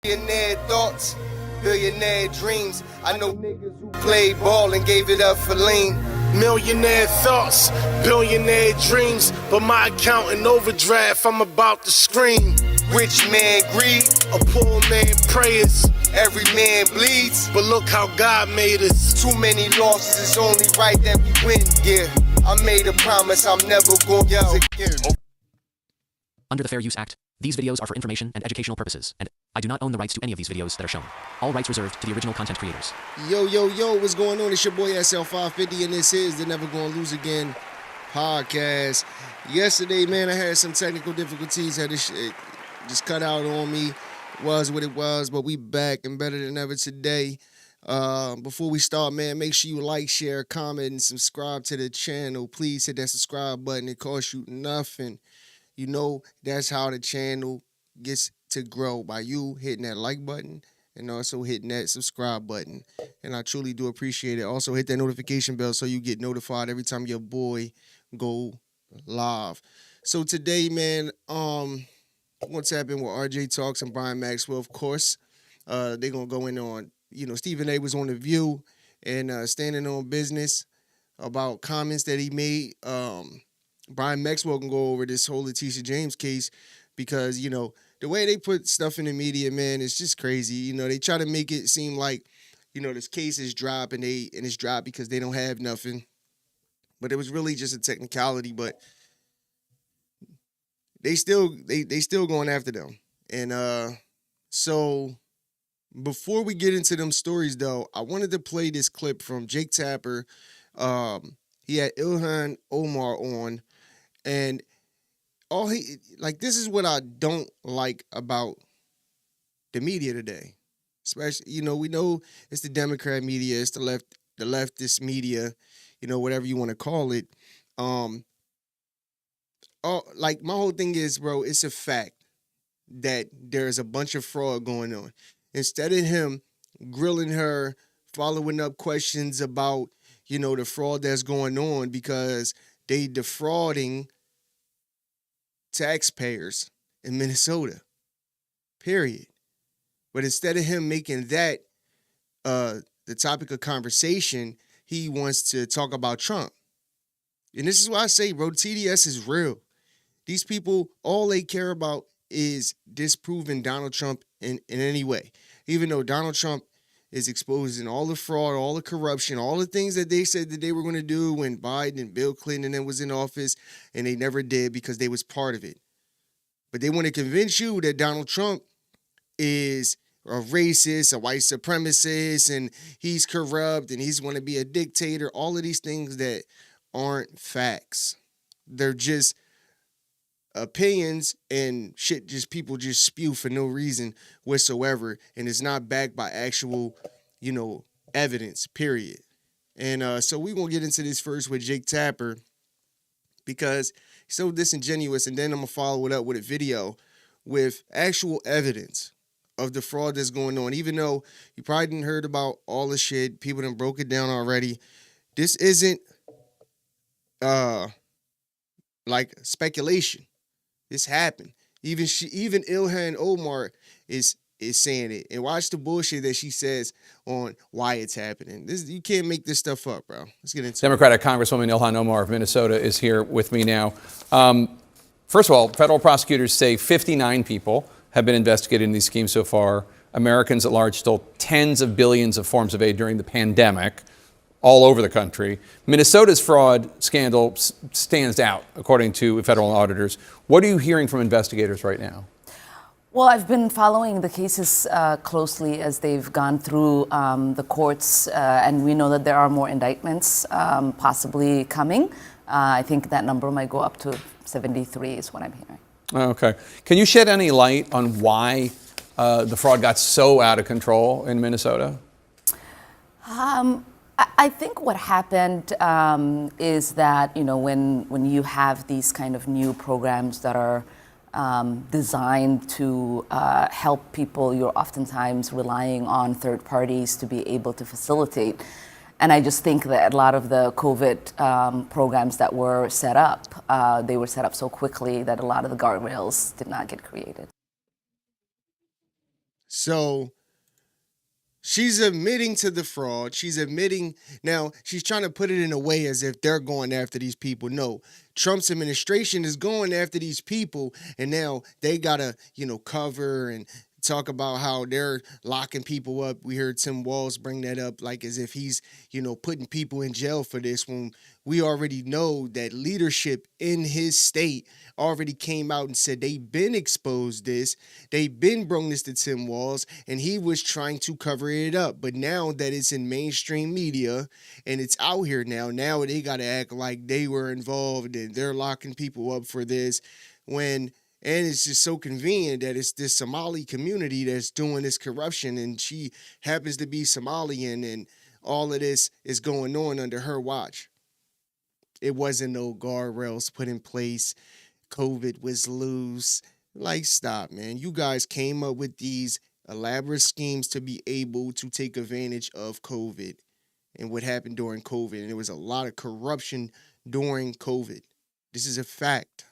Billionaire thoughts, billionaire dreams. I know niggas who played ball and gave it up for lean. Millionaire thoughts, billionaire dreams, but my account in overdraft, I'm about to scream. Rich man greed, A poor man prayers, every man bleeds. but look how God made us. Too many losses, it's only right that we win. Yeah, I made a promise I'm never gonna lose again. Under the Fair Use Act, these videos are for information and educational purposes, and I do not own the rights to any of these videos that are shown. All rights reserved to the original content creators. Yo, what's going on? It's your boy SL550, and this is the Never Gonna Lose Again podcast. Yesterday, man, I had some technical difficulties. Had this shit just cut out on me. Was what it was, but we back and better than ever today. Before we start, man, make sure you like, share, comment, and subscribe to the channel. Please hit that subscribe button. It costs you nothing. You know, that's how the channel gets to grow, by you hitting that like button and also hitting that subscribe button. And I truly do appreciate it. Also, hit that notification bell so you get notified every time your boy go live. So today, man, what's happened with RJ Talks and Brian Maxwell, of course. They're going to go in on, Stephen A. was on The View and standing on business about comments that he made. Brian Maxwell can go over this whole Letitia James case because, the way they put stuff in the media, man, it's just crazy. They try to make it seem like, this case is dropped and it's dropped because they don't have nothing. But it was really just a technicality, but they still going after them. And so before we get into them stories, though, I wanted to play this clip from Jake Tapper. He had Ilhan Omar on. And this is what I don't like about the media today. Especially, we know it's the Democrat media, it's the leftist media, whatever you want to call it. My whole thing is, bro, it's a fact that there's a bunch of fraud going on. Instead of him grilling her, following up questions about, the fraud that's going on because they defrauding taxpayers in Minnesota, period. But instead of him making that the topic of conversation, he wants to talk about Trump. And this is why I say, bro, TDS is real. These people, all they care about is disproving Donald Trump in any way. Even though Donald Trump is exposing all the fraud, all the corruption, all the things that they said that they were going to do when Biden and Bill Clinton was in office, and they never did because they was part of it. But they want to convince you that Donald Trump is a racist, a white supremacist, and he's corrupt, and he's going to be a dictator. All of these things that aren't facts. They're just opinions and shit just people just spew for no reason whatsoever, and it's not backed by actual, evidence, period. And so we're going to get into this first with Jake Tapper because he's so disingenuous, and then I'm going to follow it up with a video with actual evidence of the fraud that's going on. Even though you probably didn't heard about all the shit, people done broke it down already. This isn't like speculation. This happened. Even Ilhan Omar is saying it. And watch the bullshit that she says on why it's happening. You can't make this stuff up, bro. Let's get into Democratic Congresswoman Ilhan Omar of Minnesota is here with me now. First of all, federal prosecutors say 59 people have been investigated in these schemes so far. Americans at large stole tens of billions of forms of aid during the pandemic all over the country. Minnesota's fraud scandal stands out, according to federal auditors. What are you hearing from investigators right now? Well, I've been following the cases closely as they've gone through the courts, and we know that there are more indictments possibly coming. I think that number might go up to 73 is what I'm hearing. Okay. Can you shed any light on why the fraud got so out of control in Minnesota? I think what happened is that, when you have these kind of new programs that are designed to help people, you're oftentimes relying on third parties to be able to facilitate. And I just think that a lot of the COVID programs that were set up, they were set up so quickly that a lot of the guardrails did not get created. So she's admitting to the fraud. She's admitting now, she's trying to put it in a way as if they're going after these people. No, Trump's administration is going after these people, and now they gotta, cover and talk about how they're locking people up. We heard Tim Walz bring that up like as if he's, putting people in jail for this, when we already know that leadership in his state already came out and said they've been exposed this. They've been brought this to Tim Walz, and he was trying to cover it up. But now that it's in mainstream media and it's out here now they got to act like they were involved and they're locking people up for this and it's just so convenient that it's this Somali community that's doing this corruption, and she happens to be Somalian, and all of this is going on under her watch. It wasn't no guardrails put in place. COVID was loose. Like, stop, man. You guys came up with these elaborate schemes to be able to take advantage of COVID and what happened during COVID. And there was a lot of corruption during COVID. This is a fact.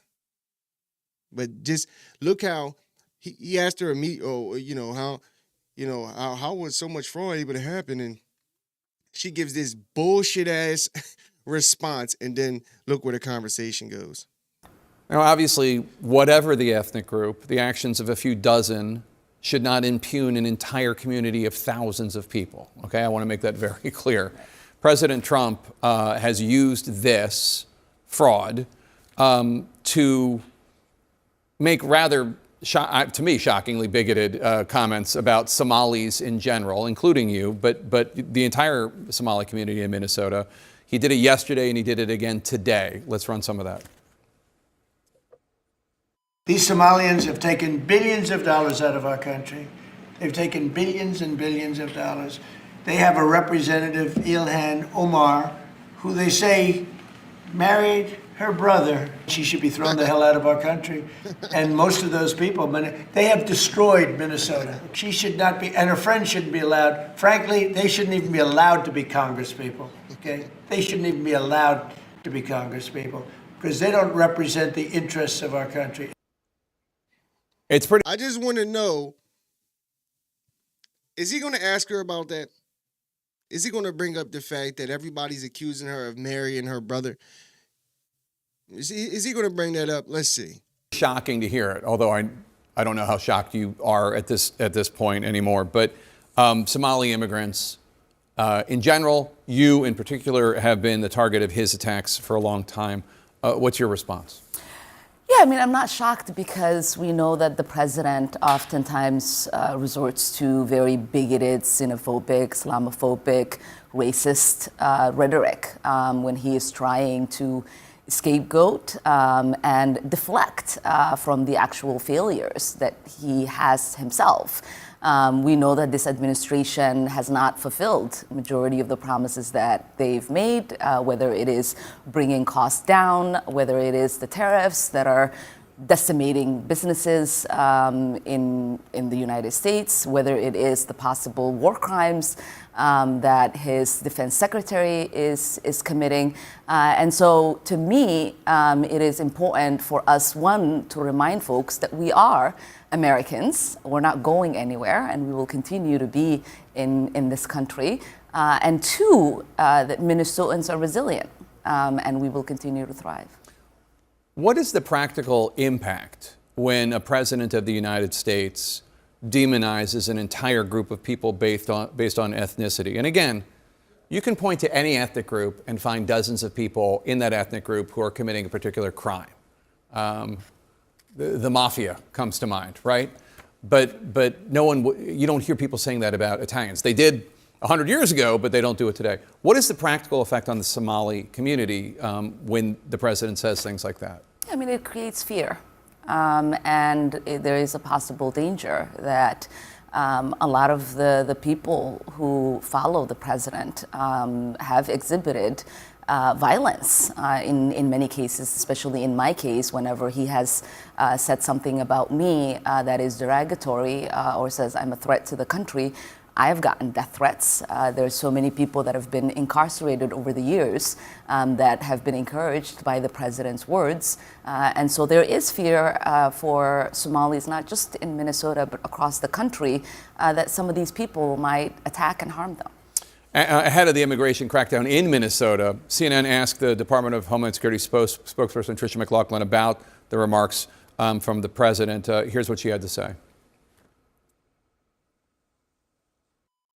But just look how he asked her how was so much fraud able to happen, and she gives this bullshit ass response, and then look where the conversation goes. Now, obviously, whatever the ethnic group, the actions of a few dozen should not impugn an entire community of thousands of people. Okay, I want to make that very clear. President Trump has used this fraud to make rather, to me, shockingly bigoted comments about Somalis in general, including you, but the entire Somali community in Minnesota. He did it yesterday and he did it again today. Let's run some of that. These Somalians have taken billions of dollars out of our country. They've taken billions and billions of dollars. They have a representative, Ilhan Omar, who they say married her brother. She should be thrown the hell out of our country. And most of those people, they have destroyed Minnesota. She should not be, and her friends shouldn't be allowed. Frankly, they shouldn't even be allowed to be congresspeople, okay? They shouldn't even be allowed to be congresspeople because they don't represent the interests of our country. It's pretty. I just want to know, is he going to ask her about that? Is he going to bring up the fact that everybody's accusing her of marrying her brother? Is he going to bring that up? Let's see. Shocking to hear it, although I don't know how shocked you are at this point anymore. But Somali immigrants in general, you in particular, have been the target of his attacks for a long time. What's your response? Yeah, I mean, I'm not shocked because we know that the president oftentimes resorts to very bigoted, xenophobic, Islamophobic, racist rhetoric when he is trying to scapegoat and deflect from the actual failures that he has himself. We know that this administration has not fulfilled the majority of the promises that they've made, whether it is bringing costs down, whether it is the tariffs that are decimating businesses in the United States, whether it is the possible war crimes that his defense secretary is committing. And so to me, it is important for us, one, to remind folks that we are Americans. We're not going anywhere, and we will continue to be in this country. And two, that Minnesotans are resilient, and we will continue to thrive. What is the practical impact when a president of the United States demonizes an entire group of people based on ethnicity? And again, you can point to any ethnic group and find dozens of people in that ethnic group who are committing a particular crime. The mafia comes to mind, right? But no one, you don't hear people saying that about Italians. They did 100 years ago, but they don't do it today. What is the practical effect on the Somali community when the president says things like that? I mean, it creates fear. And there is a possible danger that a lot of the people who follow the president have exhibited violence in many cases, especially in my case, whenever he has said something about me that is derogatory or says I'm a threat to the country. I've gotten death threats. There's so many people that have been incarcerated over the years that have been encouraged by the president's words. And so there is fear for Somalis, not just in Minnesota, but across the country, that some of these people might attack and harm them. Ahead of the immigration crackdown in Minnesota, CNN asked the Department of Homeland Security spokesperson Tricia McLaughlin about the remarks from the president. Here's what she had to say.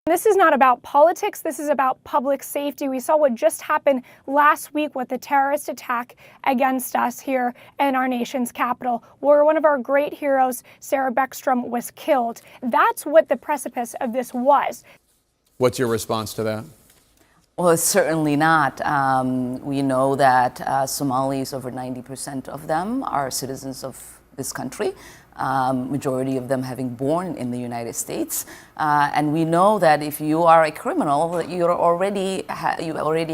This is not about politics. This is about public safety. We saw what just happened last week with the terrorist attack against us here in our nation's capital, where one of our great heroes, Sarah Beckstrom, was killed. That's what the precipice of this was. What's your response to that? Well, it's certainly not. We know that Somalis, over 90% of them, are citizens of this country. Majority of them having born in the United States, and we know that if you are a criminal, you already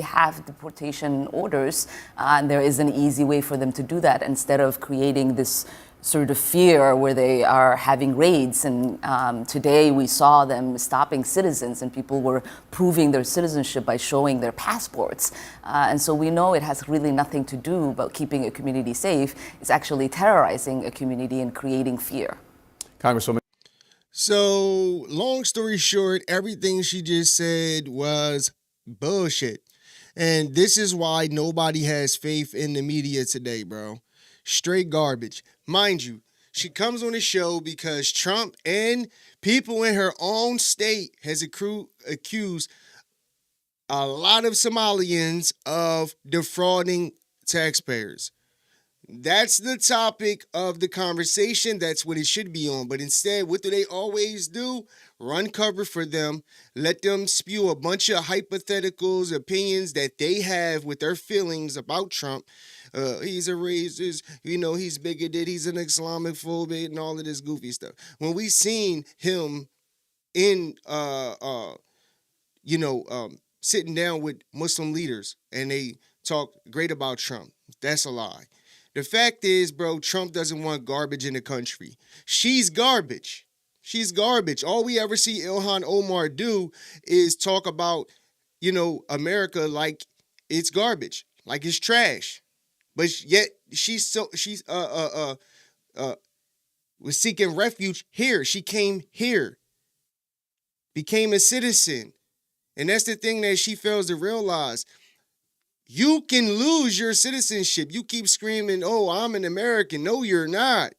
have deportation orders, and there is an easy way for them to do that instead of creating this sort of fear where they are having raids. And today we saw them stopping citizens, and people were proving their citizenship by showing their passports. And so we know it has really nothing to do about keeping a community safe. It's actually terrorizing a community and creating fear. Congresswoman. So, long story short, everything she just said was bullshit. And this is why nobody has faith in the media today, bro. Straight garbage. Mind you, she comes on the show because Trump and people in her own state has accused a lot of Somalians of defrauding taxpayers. That's the topic of the conversation. That's what it should be on. But instead, what do they always do? Run cover for them. Let them spew a bunch of hypotheticals, opinions that they have with their feelings about Trump. He's a racist, he's bigoted, he's an Islamophobic, and all of this goofy stuff. When we seen him in, sitting down with Muslim leaders and they talk great about Trump, that's a lie. The fact is, bro, Trump doesn't want garbage in the country. She's garbage. She's garbage. All we ever see Ilhan Omar do is talk about, America like it's garbage, like it's trash. But yet she's was seeking refuge here. She came here, became a citizen. And that's the thing that she fails to realize. You can lose your citizenship. You keep screaming, oh, I'm an American. No, you're not.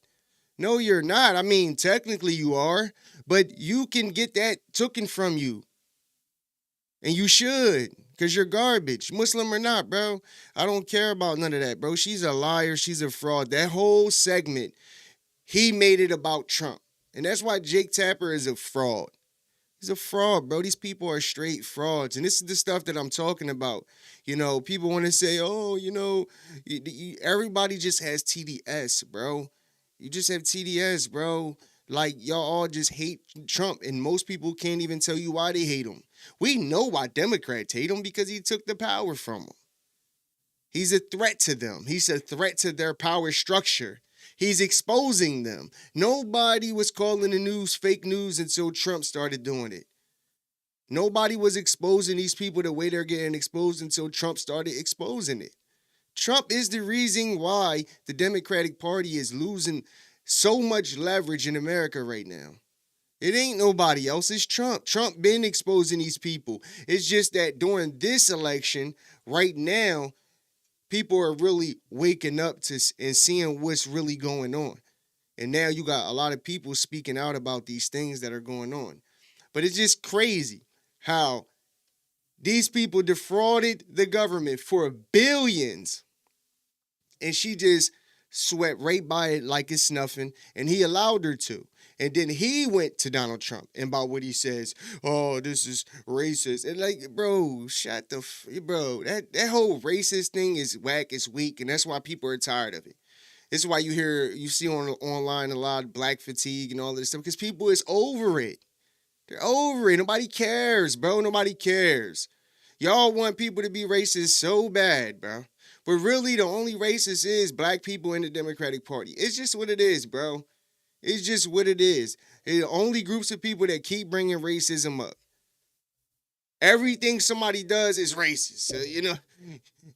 No, you're not. I mean, technically you are, but you can get that taken from you. And you should, because you're garbage. Muslim or not, bro. I don't care about none of that, bro. She's a liar. She's a fraud. That whole segment, he made it about Trump. And that's why Jake Tapper is a fraud. He's a fraud, bro. These people are straight frauds. And this is the stuff that I'm talking about. People want to say, oh, everybody just has TDS, bro. You just have TDS, bro. Like, y'all all just hate Trump, and most people can't even tell you why they hate him. We know why Democrats hate him, because he took the power from them. He's a threat to them. He's a threat to their power structure. He's exposing them. Nobody was calling the news fake news until Trump started doing it. Nobody was exposing these people the way they're getting exposed until Trump started exposing it. Trump is the reason why the Democratic Party is losing so much leverage in America right now. It ain't nobody else. It's Trump. Trump been exposing these people. It's just that during this election, right now, people are really waking up to and seeing what's really going on. And now you got a lot of people speaking out about these things that are going on. But it's just crazy how these people defrauded the government for billions. And she just swept right by it like it's nothing. And he allowed her to. And then he went to Donald Trump and about what he says, oh, this is racist. And like, bro, bro, that whole racist thing is whack, it's weak, and that's why people are tired of it. This is why you see online a lot of black fatigue and all this stuff, because people is over it. They're over it. Nobody cares, bro. Nobody cares. Y'all want people to be racist so bad, bro. But really, the only racist is black people in the Democratic Party. It's just what it is, bro. It's just what it is. They're the only groups of people that keep bringing racism up. Everything somebody does is racist. So,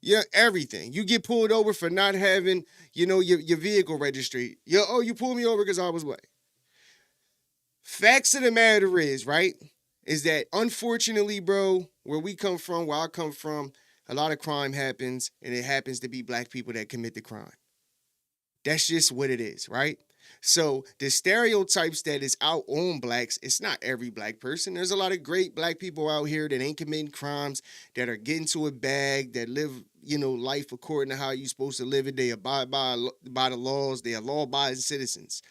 yeah, everything. You get pulled over for not having, your vehicle registry. You pulled me over because I was white. Facts of the matter is, right, is that unfortunately, bro, where we come from, where I come from, a lot of crime happens, and it happens to be black people that commit the crime. That's just what it is, right? So the stereotypes that is out on blacks, it's not every black person. There's a lot of great black people out here that ain't committing crimes, that are getting to a bag, that live, life according to how you're supposed to live it. They abide by the laws. They are law-abiding citizens.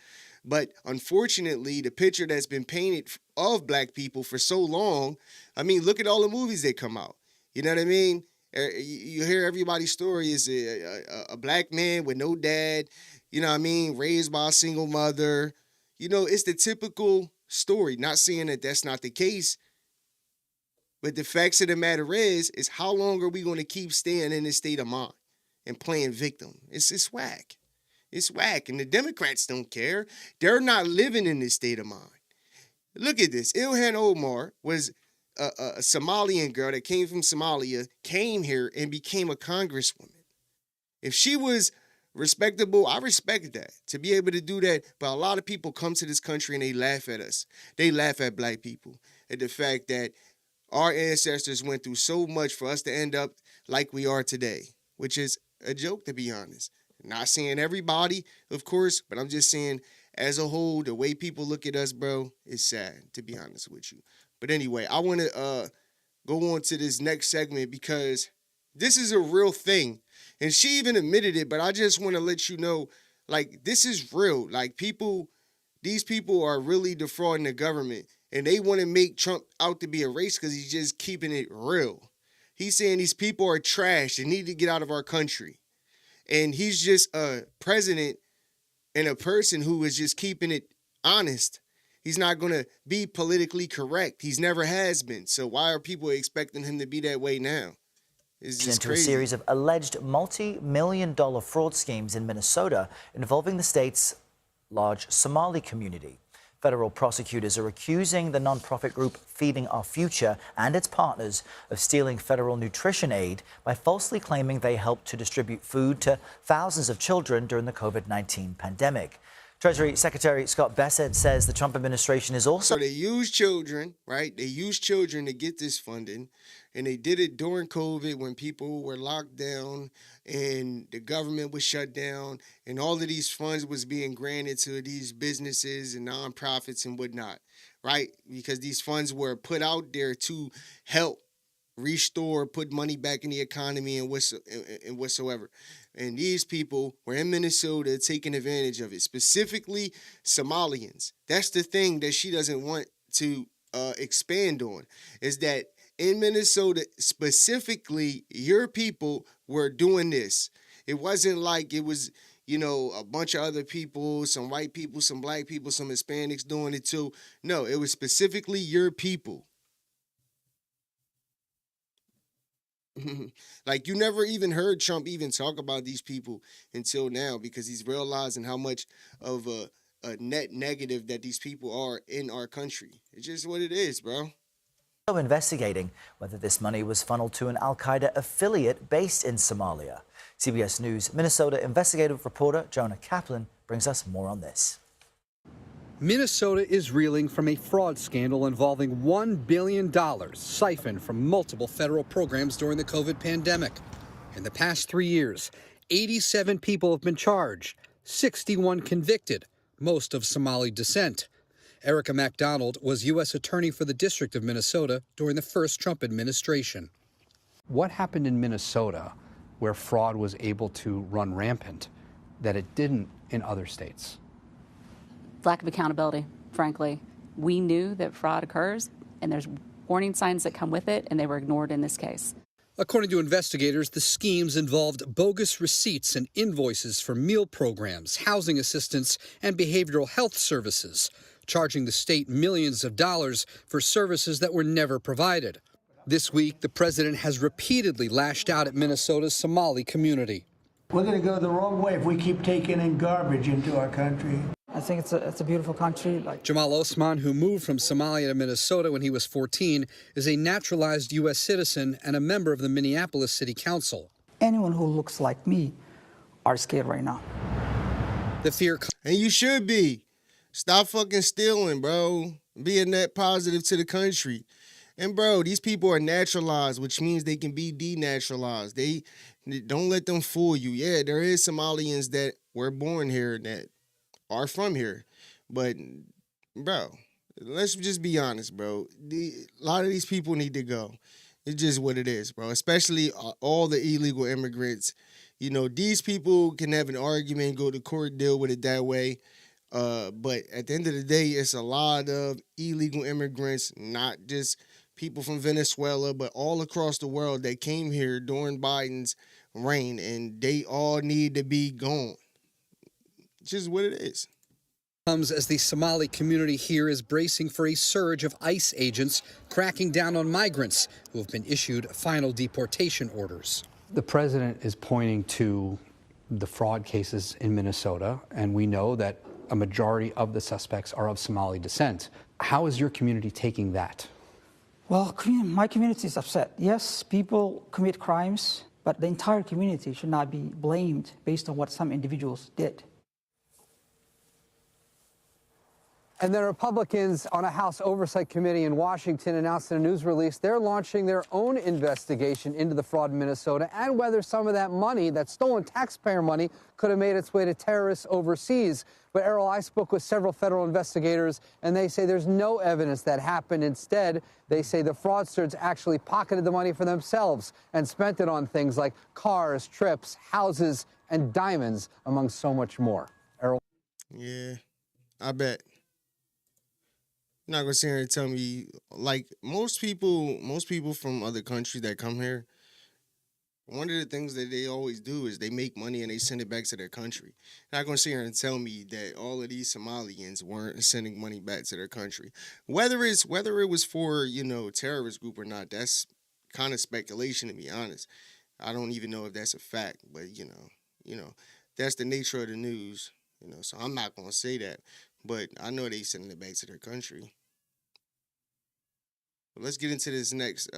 But unfortunately, the picture that's been painted of black people for so long, I mean, look at all the movies that come out. You know what I mean? You hear everybody's story is a black man with no dad, raised by a single mother. It's the typical story. Not saying that that's not the case, but the facts of the matter is how long are we going to keep staying in this state of mind and playing victim? It's whack. It's whack, and the Democrats don't care. They're not living in this state of mind. Look at this. Ilhan Omar was a Somalian girl that came from Somalia, came here and became a congresswoman. If she was respectable, I respect that, to be able to do that. But a lot of people come to this country and they laugh at us. They laugh at black people, at the fact that our ancestors went through so much for us to end up like we are today, which is a joke, to be honest. Not saying everybody, of course, but I'm just saying as a whole, the way people look at us, bro, is sad, to be honest with you. But anyway, I want to go on to this next segment because this is a real thing. And she even admitted it, but I just want to let you know, like, this is real. Like, these people are really defrauding the government. And they want to make Trump out to be a racist because he's just keeping it real. He's saying these people are trash. They need to get out of our country. And he's just a president and a person who is just keeping it honest. He's not going to be politically correct. He's never has been. So why are people expecting him to be that way now? It's just into crazy. a series of alleged multi-million-dollar fraud schemes in Minnesota involving the state's large Somali community. Federal prosecutors are accusing the nonprofit group Feeding Our Future and its partners of stealing federal nutrition aid by falsely claiming they helped to distribute food to thousands of children during the COVID-19 pandemic. Treasury Secretary Scott Bessent says the Trump administration is also... So they use children, right? They use children to get this funding. And they did it during COVID when people were locked down and the government was shut down and all of these funds was being granted to these businesses and nonprofits and whatnot, right? Because these funds were put out there to help restore, put money back in the economy and whatsoever. And these people were in Minnesota taking advantage of it, specifically Somalians. That's the thing that she doesn't want to expand on, is that in Minnesota, specifically, your people were doing this. It wasn't like it was, a bunch of other people, some white people, some black people, some Hispanics doing it too. No, it was specifically your people. Like, you never even heard Trump even talk about these people until now because he's realizing how much of a net negative that these people are in our country. It's just what it is, bro. Investigating whether this money was funneled to an al-Qaeda affiliate based in Somalia. CBS News Minnesota investigative reporter Jonah Kaplan brings us more on this. Minnesota is reeling from a fraud scandal involving $1 billion siphoned from multiple federal programs during the COVID pandemic. In the past 3 years, 87 people have been charged, 61 convicted, most of Somali descent. Erica MacDonald was U.S. Attorney for the District of Minnesota during the first Trump administration. What happened in Minnesota where fraud was able to run rampant that it didn't in other states? Lack of accountability, frankly. We knew that fraud occurs, and there's warning signs that come with it, and they were ignored in this case. According to investigators, the schemes involved bogus receipts and invoices for meal programs, housing assistance, and behavioral health services, charging the state millions of dollars for services that were never provided. This week, the president has repeatedly lashed out at Minnesota's Somali community. We're going to go the wrong way if we keep taking in garbage into our country. I think it's a beautiful country. Jamal Osman, who moved from Somalia to Minnesota when he was 14, is a naturalized U.S. citizen and a member of the Minneapolis City Council. Anyone who looks like me are scared right now. The fear, and you should be. Stop fucking stealing, bro. Be a net positive to the country. And bro, these people are naturalized, which means they can be denaturalized. They don't let them fool you. Yeah, there is Somalians that were born here that are from here. But bro, let's just be honest, bro. A lot of these people need to go. It's just what it is, bro. Especially all the illegal immigrants. You know, these people can have an argument, go to court, deal with it that way. But at the end of the day, it's a lot of illegal immigrants, not just people from Venezuela, but all across the world that came here during Biden's reign, and they all need to be gone. It's just what it is. Comes as the Somali community here is bracing for a surge of ICE agents cracking down on migrants who have been issued final deportation orders. The president is pointing to the fraud cases in Minnesota, and we know that a majority of the suspects are of Somali descent. How is your community taking that? Well, my community is upset. Yes, people commit crimes, but the entire community should not be blamed based on what some individuals did. And the Republicans on a House Oversight Committee in Washington announced in a news release they're launching their own investigation into the fraud in Minnesota and whether some of that money, that stolen taxpayer money, could have made its way to terrorists overseas. But Errol, I spoke with several federal investigators, and they say there's no evidence that happened. Instead, they say the fraudsters actually pocketed the money for themselves and spent it on things like cars, trips, houses, and diamonds, among so much more. Errol? Yeah, I bet. You're not gonna sit here and tell me, like, most people from other countries that come here, one of the things that they always do is they make money and they send it back to their country. You're not gonna sit here and tell me that all of these Somalians weren't sending money back to their country. Whether it was for, you know, terrorist group or not, that's kind of speculation, to be honest. I don't even know if that's a fact, but you know, that's the nature of the news, you know, so I'm not gonna say that. But I know they sending it back to their country. Let's get into this next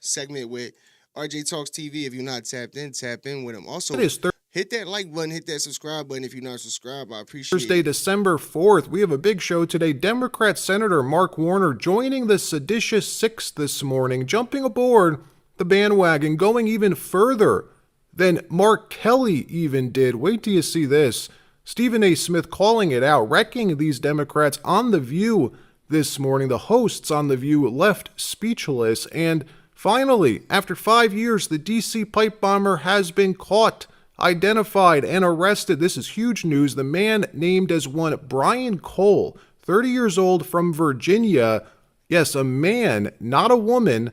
segment with RJTalksTV. If you're not tapped in, tap in with them. Also, hit that like button, hit that subscribe button if you're not subscribed. I appreciate it. Thursday, December 4th, we have a big show today. Democrat Senator Mark Warner joining the seditious six this morning, jumping aboard the bandwagon, going even further than Mark Kelly even did. Wait till you see this. Stephen A. Smith calling it out, wrecking these Democrats on The View this morning. The hosts on The View left speechless. And finally, after 5 years, the D.C. pipe bomber has been caught, identified, and arrested. This is huge news. The man named as one Brian Cole, 30 years old, from Virginia. Yes, a man, not a woman.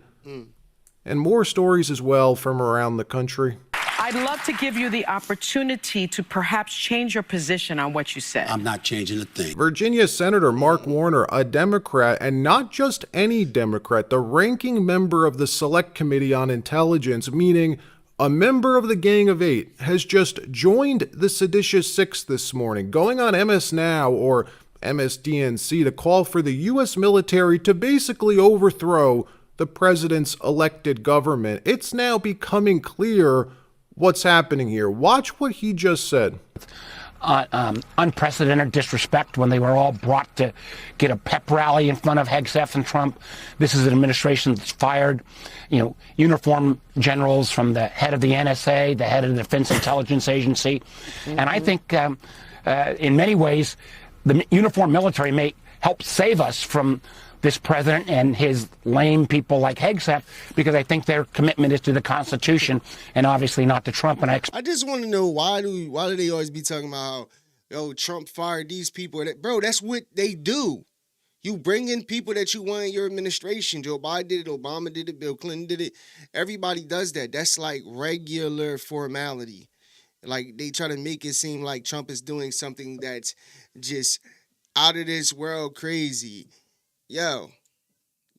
And more stories as well from around the country. I'd love to give you the opportunity to perhaps change your position on what you said. I'm not changing a thing. Virginia Senator Mark Warner, a Democrat, and not just any Democrat, the ranking member of the Select Committee on Intelligence, meaning a member of the Gang of Eight, has just joined the seditious six this morning, going on MS Now or MSDNC to call for the U.S. military to basically overthrow the president's elected government. It's now becoming clear what's happening here. Watch what he just said. Unprecedented disrespect when they were all brought to get a pep rally in front of Hegseth and Trump. This is an administration that's fired, uniform generals from the head of the NSA, the head of the Defense Intelligence Agency. And I think in many ways, the uniform military may help save us from this president and his lame people like Hegseth, because I think their commitment is to the Constitution and obviously not to Trump. And I just want to know why do they always be talking about how, Trump fired these people? Bro, that's what they do. You bring in people that you want in your administration. Joe Biden did it, Obama did it, Bill Clinton did it. Everybody does that. That's like regular formality. Like, they try to make it seem like Trump is doing something that's just out of this world crazy. Yo,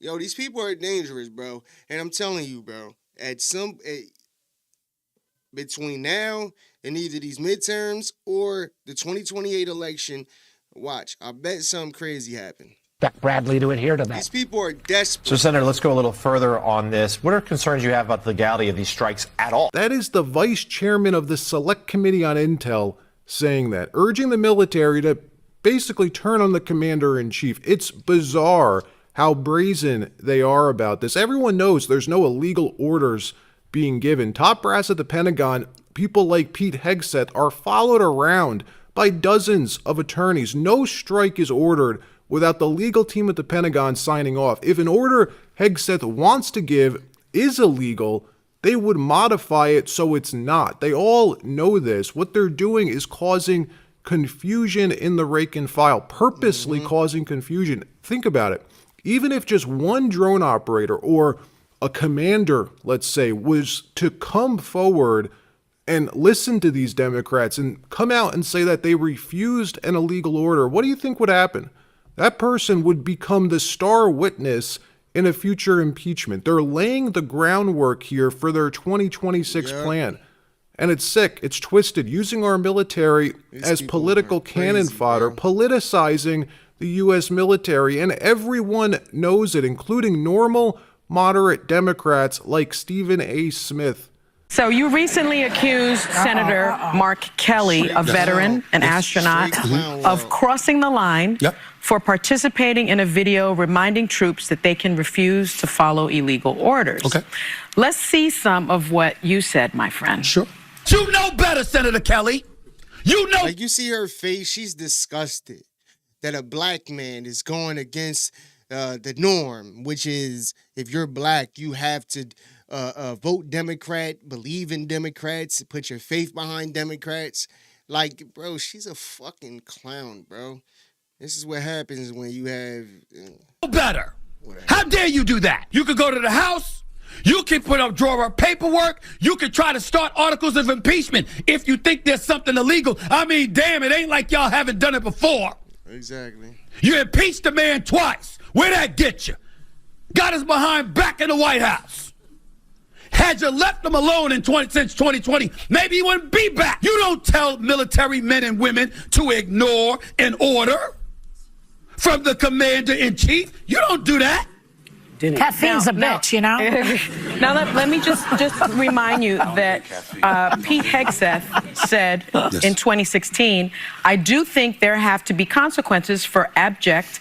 these people are dangerous, bro. And I'm telling you, bro, between now and either these midterms or the 2028 election, watch, I bet something crazy happen. Expect Bradley to adhere to that. These people are desperate. So, Senator, let's go a little further on this. What are concerns you have about the legality of these strikes at all? That is the vice chairman of the Select Committee on Intel saying that, urging the military to basically turn on the commander-in-chief. It's bizarre how brazen they are about this. Everyone knows there's no illegal orders being given. Top brass at the Pentagon, people like Pete Hegseth, are followed around by dozens of attorneys. No strike is ordered without the legal team at the Pentagon signing off. If an order Hegseth wants to give is illegal, they would modify it so it's not. They all know this. What they're doing is causing confusion in the rank and file, purposely causing confusion. Think about it. Even if just one drone operator or a commander, let's say, was to come forward and listen to these Democrats and come out and say that they refused an illegal order, what do you think would happen? That person would become the star witness in a future impeachment. They're laying the groundwork here for their 2026 plan. And it's sick. It's twisted, using our military as political cannon fodder, politicizing the U.S. military. And everyone knows it, including normal, moderate Democrats like Stephen A. Smith. So you recently accused Senator Mark Kelly, a veteran, an astronaut, of crossing the line for participating in a video reminding troops that they can refuse to follow illegal orders. Okay. Let's see some of what you said, my friend. Sure. You know better, Senator Kelly. You know. Like, you see her face, she's disgusted that a black man is going against the norm, which is if you're black, you have to vote Democrat, believe in Democrats, put your faith behind Democrats. Like, bro, she's a fucking clown, bro. This is what happens when you have... better. How dare you do that? You could go to the House. You can draw up paperwork. You can try to start articles of impeachment if you think there's something illegal. I mean, damn, it ain't like y'all haven't done it before. Exactly. You impeached the man twice. Where'd that get you? Got us behind back in the White House. Had you left him alone since 2020, maybe he wouldn't be back. You don't tell military men and women to ignore an order from the commander-in-chief. You don't do that. Caffeine's a bitch, you know? Now, let me just remind you that Pete Hegseth said in 2016, I do think there have to be consequences for abject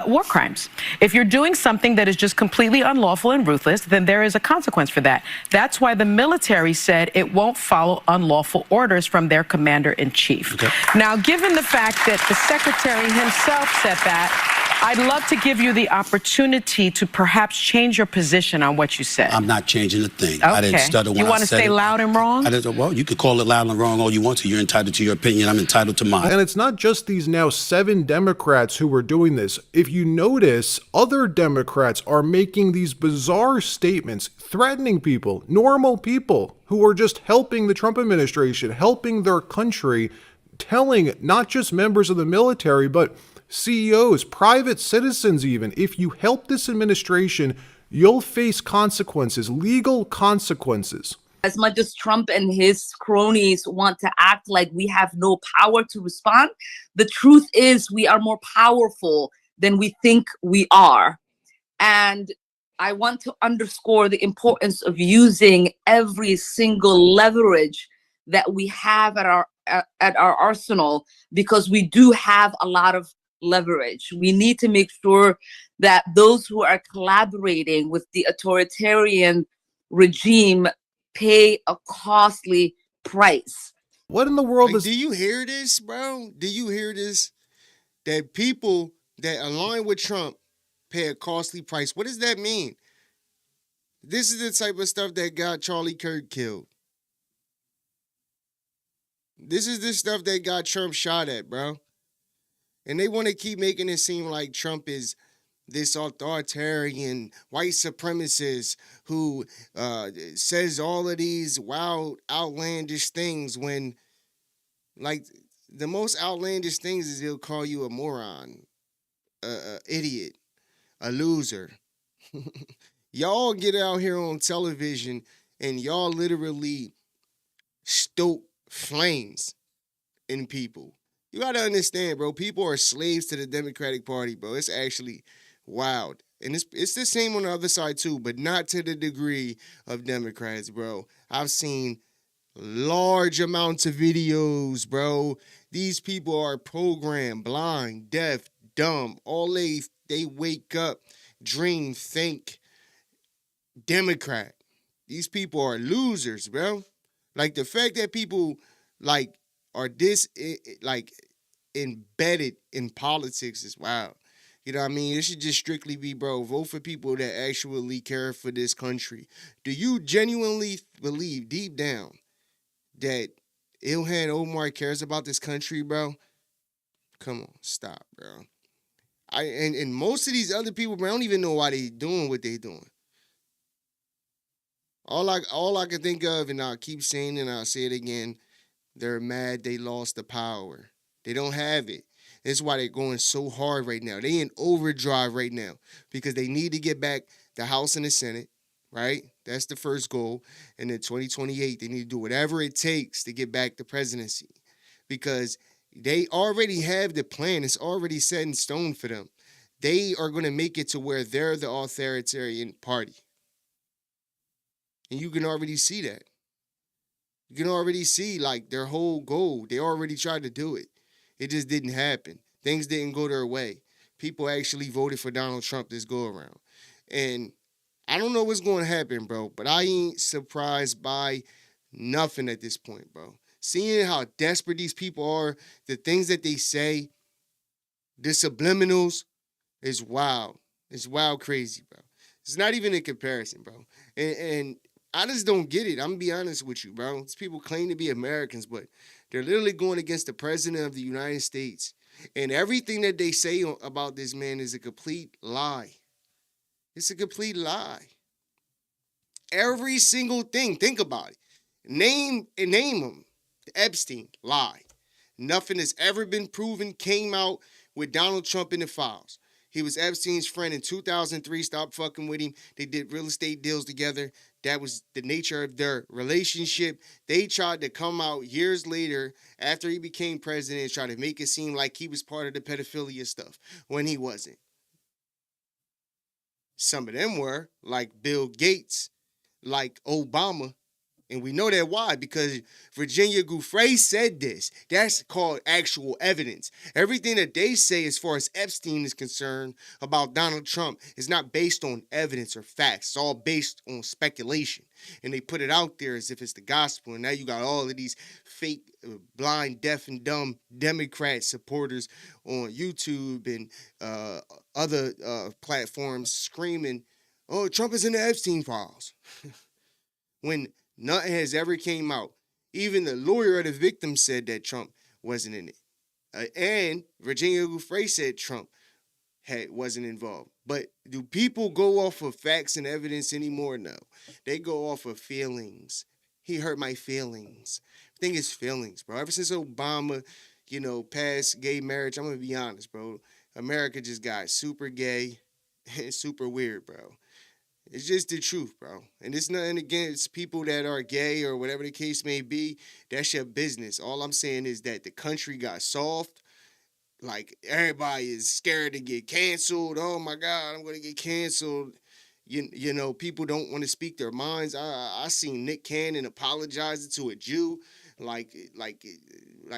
war crimes. If you're doing something that is just completely unlawful and ruthless, then there is a consequence for that. That's why the military said it won't follow unlawful orders from their commander-in-chief. Okay. Now, given the fact that the secretary himself said that, I'd love to give you the opportunity to perhaps change your position on what you said. I'm not changing a thing. Okay. I didn't stutter when I said it. You want to stay loud and wrong? Well, you could call it loud and wrong all you want to. You're entitled to your opinion. I'm entitled to mine. And it's not just these now 7 Democrats who are doing this. If you notice, other Democrats are making these bizarre statements, threatening people, normal people who are just helping the Trump administration, helping their country, telling not just members of the military, but CEOs, private citizens even, if you help this administration, you'll face consequences, legal consequences. As much as Trump and his cronies want to act like we have no power to respond, the truth is we are more powerful than we think we are. And I want to underscore the importance of using every single leverage that we have at our arsenal, because we do have a lot of leverage. We need to make sure that those who are collaborating with the authoritarian regime pay a costly price. What in the world is... Do you hear this, bro? Do you hear this? That people that align with Trump pay a costly price. What does that mean? This is the type of stuff that got Charlie Kirk killed. This is the stuff that got Trump shot at, bro. And they want to keep making it seem like Trump is this authoritarian white supremacist who says all of these wild, outlandish things when, like, the most outlandish things is he'll call you a moron, a idiot, a loser. Y'all get out here on television and y'all literally stoke flames in people. You gotta understand, bro. People are slaves to the Democratic Party, bro. It's actually wild. And it's the same on the other side too, but not to the degree of Democrats, bro. I've seen large amounts of videos, bro. These people are programmed, blind, deaf, dumb. All they wake up, dream, think Democrat. These people are losers, bro. Like the fact that people like are like embedded in politics is wild. You know what I mean? It should just strictly be, bro, vote for people that actually care for this country. Do you genuinely believe deep down that Ilhan Omar cares about this country, bro? Come on, stop, bro. And most of these other people, bro, I don't even know why they doing what they doing. All I can think of, and I'll keep saying it and I'll say it again, they're mad they lost the power. They don't have it. That's why they're going so hard right now. They in overdrive right now because they need to get back the House and the Senate, right? That's the first goal. And in 2028, they need to do whatever it takes to get back the presidency because they already have the plan. It's already set in stone for them. They are going to make it to where they're the authoritarian party. And you can already see that. You can already see, like, their whole goal. They already tried to do it. It just didn't happen. Things didn't go their way. People actually voted for Donald Trump this go-around. And I don't know what's going to happen, bro, but I ain't surprised by nothing at this point, bro. Seeing how desperate these people are, the things that they say, the subliminals, is wild. It's wild crazy, bro. It's not even a comparison, bro. And I just don't get it. I'm going to be honest with you, bro. These people claim to be Americans, but they're literally going against the president of the United States. And everything that they say about this man is a complete lie. It's a complete lie. Every single thing. Think about it. Name them. Epstein, lie. Nothing has ever been proven came out with Donald Trump in the files. He was Epstein's friend in 2003. Stop fucking with him. They did real estate deals together. That was the nature of their relationship. They tried to come out years later after he became president and try to make it seem like he was part of the pedophilia stuff when he wasn't. Some of them were, like Bill Gates, like Obama. And we know that why, because Virginia Giuffre said this. That's called actual evidence. Everything that they say as far as Epstein is concerned about Donald Trump is not based on evidence or facts. It's all based on speculation. And they put it out there as if it's the gospel. And now you got all of these fake, blind, deaf, and dumb Democrat supporters on YouTube and other platforms screaming, oh, Trump is in the Epstein files. When nothing has ever came out. Even the lawyer of the victim said that Trump wasn't in it. And Virginia Giuffre said Trump wasn't involved. But do people go off of facts and evidence anymore? No. They go off of feelings. He hurt my feelings. I think it's feelings, bro. Ever since Obama, passed gay marriage, I'm going to be honest, bro. America just got super gay and super weird, bro. It's just the truth, bro. And it's nothing against people that are gay or whatever the case may be. That's your business. All I'm saying is that the country got soft. Like, everybody is scared to get canceled. Oh, my God, I'm going to get canceled. You know, people don't want to speak their minds. I seen Nick Cannon apologizing to a Jew like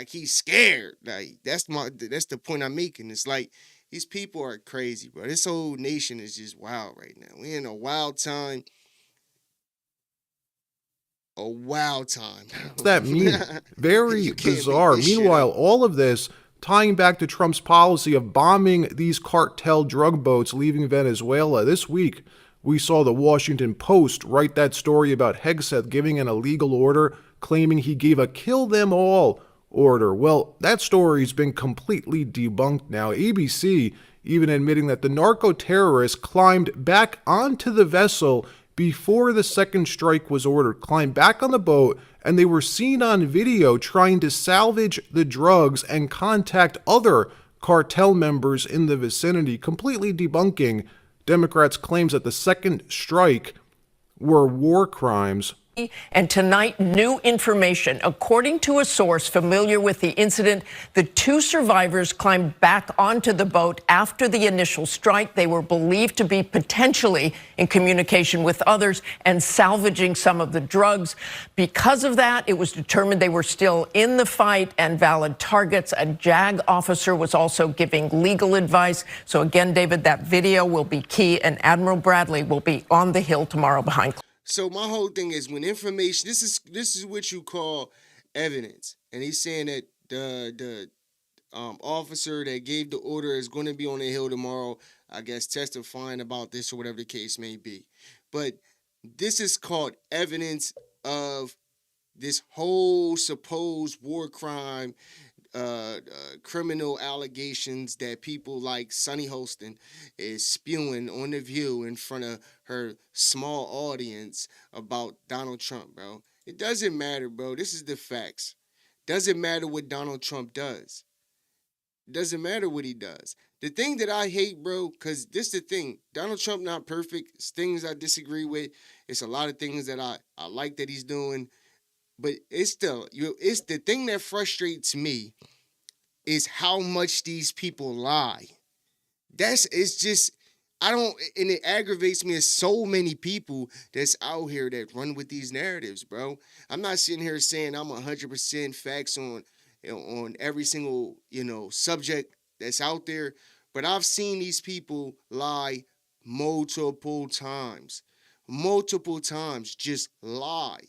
he's scared. Like, that's the point I'm making. It's like, these people are crazy, bro. This whole nation is just wild right now. We're in a wild time. A wild time. What's that mean? Very bizarre. Meanwhile, all of this tying back to Trump's policy of bombing these cartel drug boats leaving Venezuela. This week, we saw the Washington Post write that story about Hegseth giving an illegal order, claiming he gave a kill them all order. Well, that story's been completely debunked now. ABC even admitting that the narco-terrorists climbed back onto the vessel before the second strike was ordered, climbed back on the boat, and they were seen on video trying to salvage the drugs and contact other cartel members in the vicinity, completely debunking Democrats' claims that the second strike were war crimes. And tonight, new information. According to a source familiar with the incident, the two survivors climbed back onto the boat after the initial strike. They were believed to be potentially in communication with others and salvaging some of the drugs. Because of that, it was determined they were still in the fight and valid targets. A JAG officer was also giving legal advice. So again, David, that video will be key, and Admiral Bradley will be on the Hill tomorrow behind. So my whole thing is when information, this is what you call evidence, and he's saying that the officer that gave the order is going to be on the Hill tomorrow, I guess, testifying about this or whatever the case may be. But this is called evidence of this whole supposed war crime, criminal allegations that people like Sunny Holston is spewing on The View in front of her small audience about Donald Trump, bro. It doesn't matter, bro. This is the facts. Doesn't matter what Donald Trump does. Doesn't matter what he does. The thing that I hate, bro, because this is the thing. Donald Trump not perfect. It's things I disagree with. It's a lot of things that I like that he's doing. But it's the thing that frustrates me is how much these people lie. And it aggravates me. There's so many people that's out here that run with these narratives, bro. I'm not sitting here saying I'm 100% facts on every single, subject that's out there, but I've seen these people lie multiple times, just lie.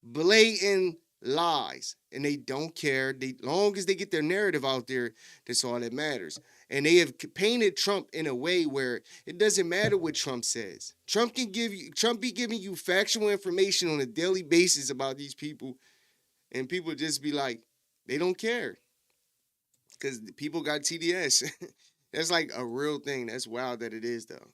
Blatant lies, and they don't care. Long as they get their narrative out there, that's all that matters. And they have painted Trump in a way where it doesn't matter what Trump says. Trump be giving you factual information on a daily basis about these people, and people just be like, they don't care because people got TDS. That's like a real thing. That's wild that it is, though.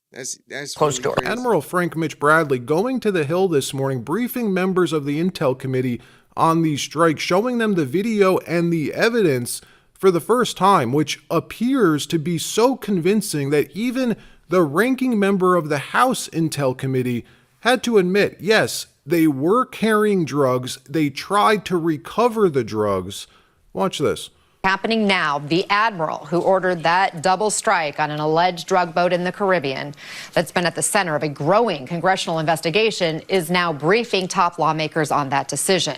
That's close door. Admiral Frank Mitch Bradley going to the Hill this morning, briefing members of the Intel Committee on the strike, showing them the video and the evidence for the first time, which appears to be so convincing that even the ranking member of the House Intel Committee had to admit, yes, they were carrying drugs. They tried to recover the drugs. Watch this. Happening now, the admiral who ordered that double strike on an alleged drug boat in the Caribbean that's been at the center of a growing congressional investigation is now briefing top lawmakers on that decision.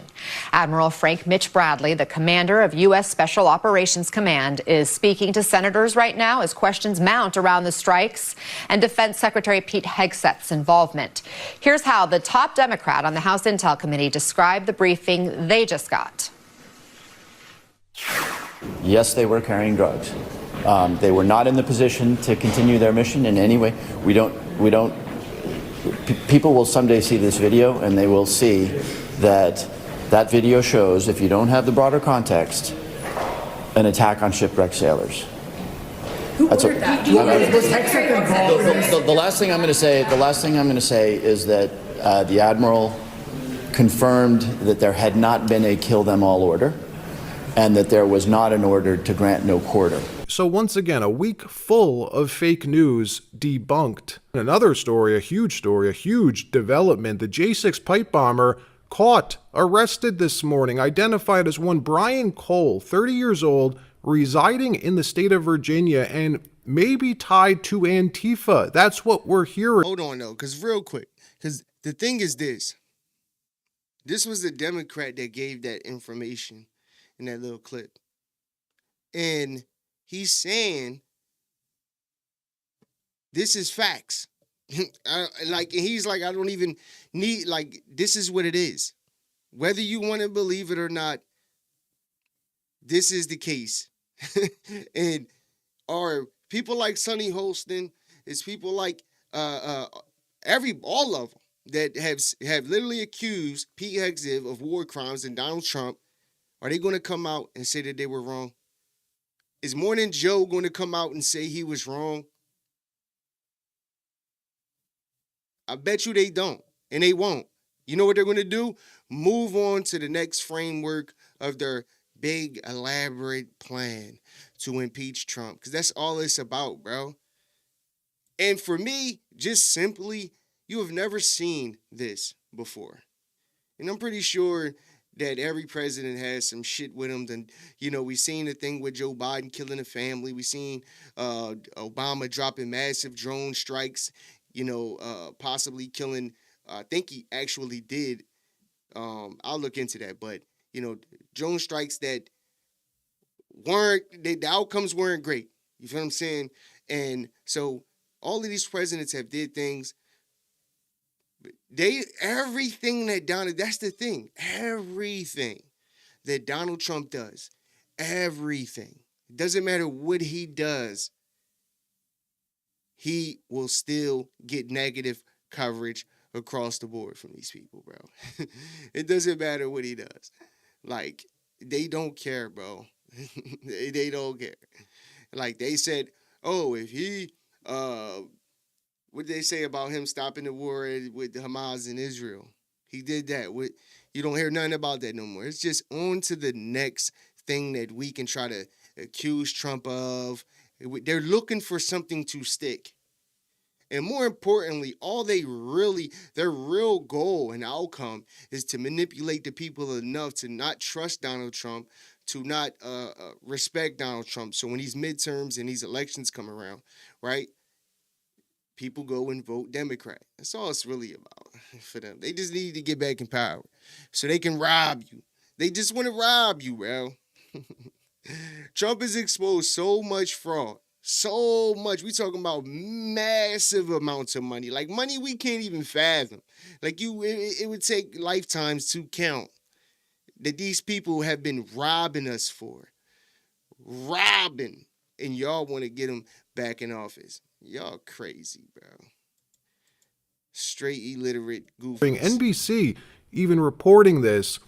Admiral Frank Mitch Bradley, the commander of U.S. Special Operations Command, is speaking to senators right now as questions mount around the strikes and Defense Secretary Pete Hegseth's involvement. Here's how the top Democrat on the House Intel Committee described the briefing they just got. Yes, they were carrying drugs. They were not in the position to continue their mission in any way. People will someday see this video and they will see that that video shows, if you don't have the broader context, an attack on shipwrecked sailors. The last thing I'm going to say is that the Admiral confirmed that there had not been a kill them all order, and that there was not an order to grant no quarter. So once again, a week full of fake news debunked. Another story, a huge development. The J6 pipe bomber caught, arrested this morning, identified as one Brian Cole, 30 years old, residing in the state of Virginia and maybe tied to Antifa. That's what we're hearing. Hold on, though, because real quick, because the thing is this. This was the Democrat that gave that information in that little clip. And he's saying this is facts. He's like, I don't even need, this is what it is. Whether you want to believe it or not, this is the case. And are people like Sunny Holston, it's people like all of them that have literally accused Pete Hegseth of war crimes and Donald Trump. Are they going to come out and say that they were wrong? Is Morning Joe going to come out and say he was wrong? I bet you they don't, and they won't. You know what they're going to do? Move on to the next framework of their big, elaborate plan to impeach Trump, because that's all it's about, bro. And for me, just simply, You have never seen this before. And I'm pretty sure that every president has some shit with him. Then, we seen the thing with Joe Biden killing a family. We seen Obama dropping massive drone strikes, possibly killing, I think he actually did. I'll look into that. But, drone strikes that the outcomes weren't great. You feel what I'm saying? And so all of these presidents have did things. Everything that that's the thing. Everything that Donald Trump does, everything. It doesn't matter what he does, he will still get negative coverage across the board from these people, bro. It doesn't matter what he does. Like, they don't care, bro. They don't care. Like, they said, oh, if he, what did they say about him stopping the war with Hamas and Israel? He did that. You don't hear nothing about that no more. It's just on to the next thing that we can try to accuse Trump of. They're looking for something to stick. And more importantly, their real goal and outcome is to manipulate the people enough to not trust Donald Trump, to not respect Donald Trump. So when these midterms and these elections come around, right, people go and vote Democrat. That's all it's really about for them. They just need to get back in power so they can rob you. They just want to rob you, bro. Trump has exposed so much fraud. So much. We talking about massive amounts of money. Like money we can't even fathom. Like it would take lifetimes to count that these people have been robbing us for. Robbing. And y'all want to get them back in office. Y'all crazy, bro. Straight illiterate goofies. NBC even reporting this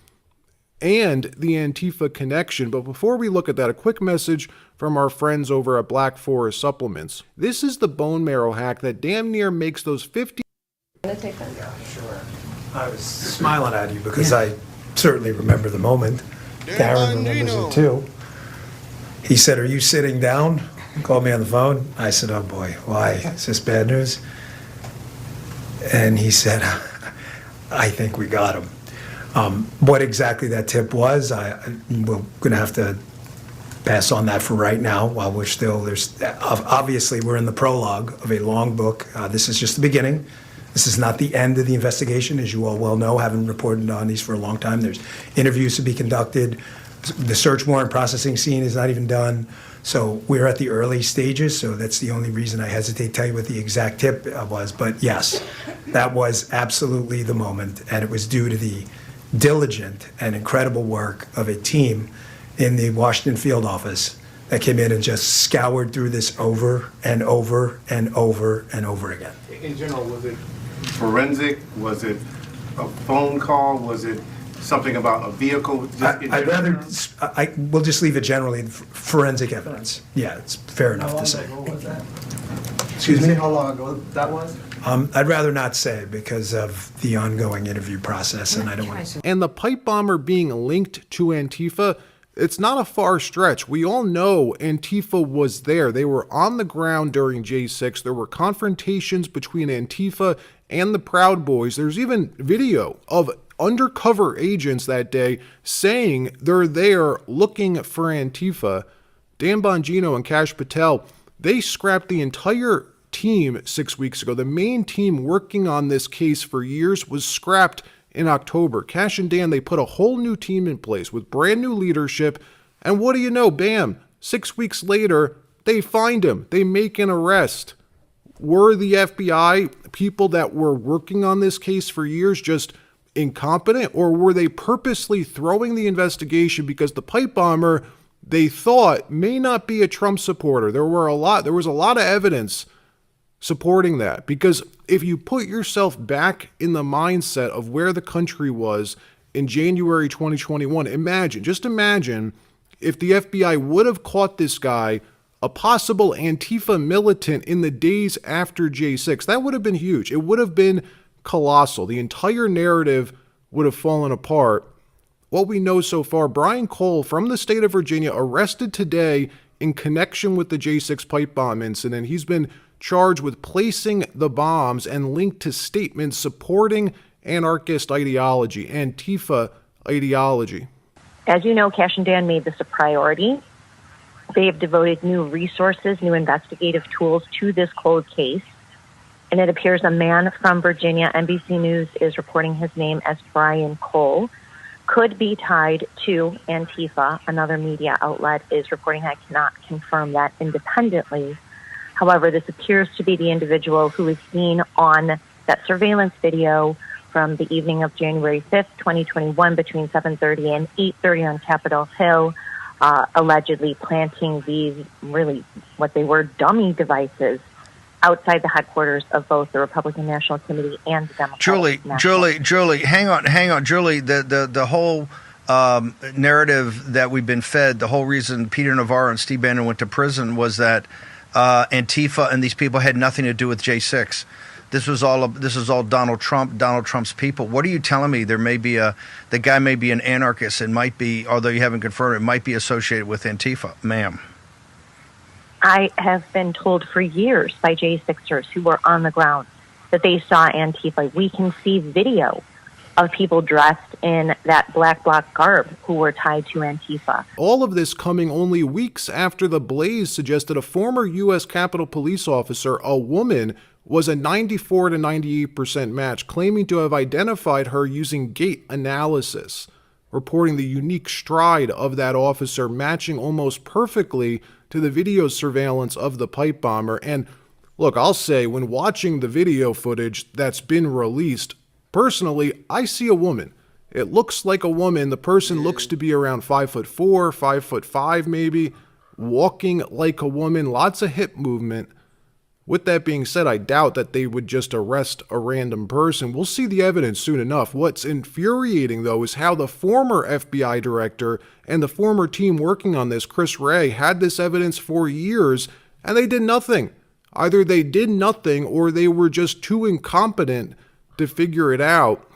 and the Antifa connection. But before we look at that, a quick message from our friends over at Black Forest Supplements. This is the bone marrow hack that damn near makes those 50... Yeah, sure. I was smiling at you because I certainly remember the moment. Darren remembers it too. He said, "Are you sitting down?" He called me on the phone. I said, "Oh boy, why? Is this bad news?" And he said, "I think we got him." What exactly that tip was, we're going to have to pass on that for right now while we're still, obviously we're in the prologue of a long book. This is just the beginning. This is not the end of the investigation, as you all well know, having reported on these for a long time. There's interviews to be conducted. The search warrant processing scene is not even done. So we're at the early stages, so that's the only reason I hesitate to tell you what the exact tip was. But yes, that was absolutely the moment, and it was due to the diligent and incredible work of a team in the Washington field office that came in and just scoured through this over and over and over and over again. In general, was it forensic? Was it a phone call? Was it something about a vehicle? We'll just leave it generally forensic evidence. Yeah, it's fair enough to say. What was that? Excuse me? How long ago that was? I'd rather not say because of the ongoing interview process, and I don't want to. And the pipe bomber being linked to Antifa, it's not a far stretch. We all know Antifa was there. They were on the ground during J6. There were confrontations between Antifa and the Proud Boys. There's even video of undercover agents that day saying they're there looking for Antifa. Dan Bongino and Kash Patel, they scrapped the entire team 6 weeks ago. The main team working on this case for years was scrapped in October. Kash and Dan, they put a whole new team in place with brand new leadership. And what do you know? Bam, 6 weeks later, they find him. They make an arrest. Were the FBI people that were working on this case for years just incompetent, or were they purposely throwing the investigation because the pipe bomber they thought may not be a Trump supporter? There was a lot of evidence supporting that, because if you put yourself back in the mindset of where the country was in January 2021, just imagine if the FBI would have caught this guy, a possible Antifa militant, in the days after J6. That would have been huge. It would have been colossal. The entire narrative would have fallen apart. What we know so far, Brian Cole from the state of Virginia, arrested today in connection with the J6 pipe bomb incident. He's been charged with placing the bombs and linked to statements supporting anarchist ideology, Antifa ideology. As you know, Cash and Dan made this a priority. They have devoted new resources, new investigative tools to this cold case. And it appears a man from Virginia, NBC News is reporting his name as Brian Cole, could be tied to Antifa. Another media outlet is reporting, I cannot confirm that independently. However, this appears to be the individual who is seen on that surveillance video from the evening of January 5th, 2021, between 7:30 and 8:30 on Capitol Hill, allegedly planting these really what they were dummy devices outside the headquarters of both the Republican National Committee and the Democratic National Julie, hang on, Julie. The whole narrative that we've been fed, the whole reason Peter Navarro and Steve Bannon went to prison was that Antifa and these people had nothing to do with J6. This was all Donald Trump, Donald Trump's people. What are you telling me? The guy may be an anarchist and might be, although you haven't confirmed it, might be associated with Antifa, ma'am. I have been told for years by J6ers who were on the ground that they saw Antifa. We can see video of people dressed in that black bloc garb who were tied to Antifa. All of this coming only weeks after the Blaze suggested a former U.S. Capitol Police officer, a woman, was a 94 to 98% match, claiming to have identified her using gait analysis, reporting the unique stride of that officer matching almost perfectly to the video surveillance of the pipe bomber. And look, I'll say, when watching the video footage that's been released, personally, I see a woman. It looks like a woman. The person looks to be around 5'4", 5'5" maybe, walking like a woman, lots of hip movement. With that being said, I doubt that they would just arrest a random person. We'll see the evidence soon enough. What's infuriating, though, is how the former FBI director and the former team working on this, Chris Wray, had this evidence for years, and they did nothing. Either they did nothing or they were just too incompetent to figure it out.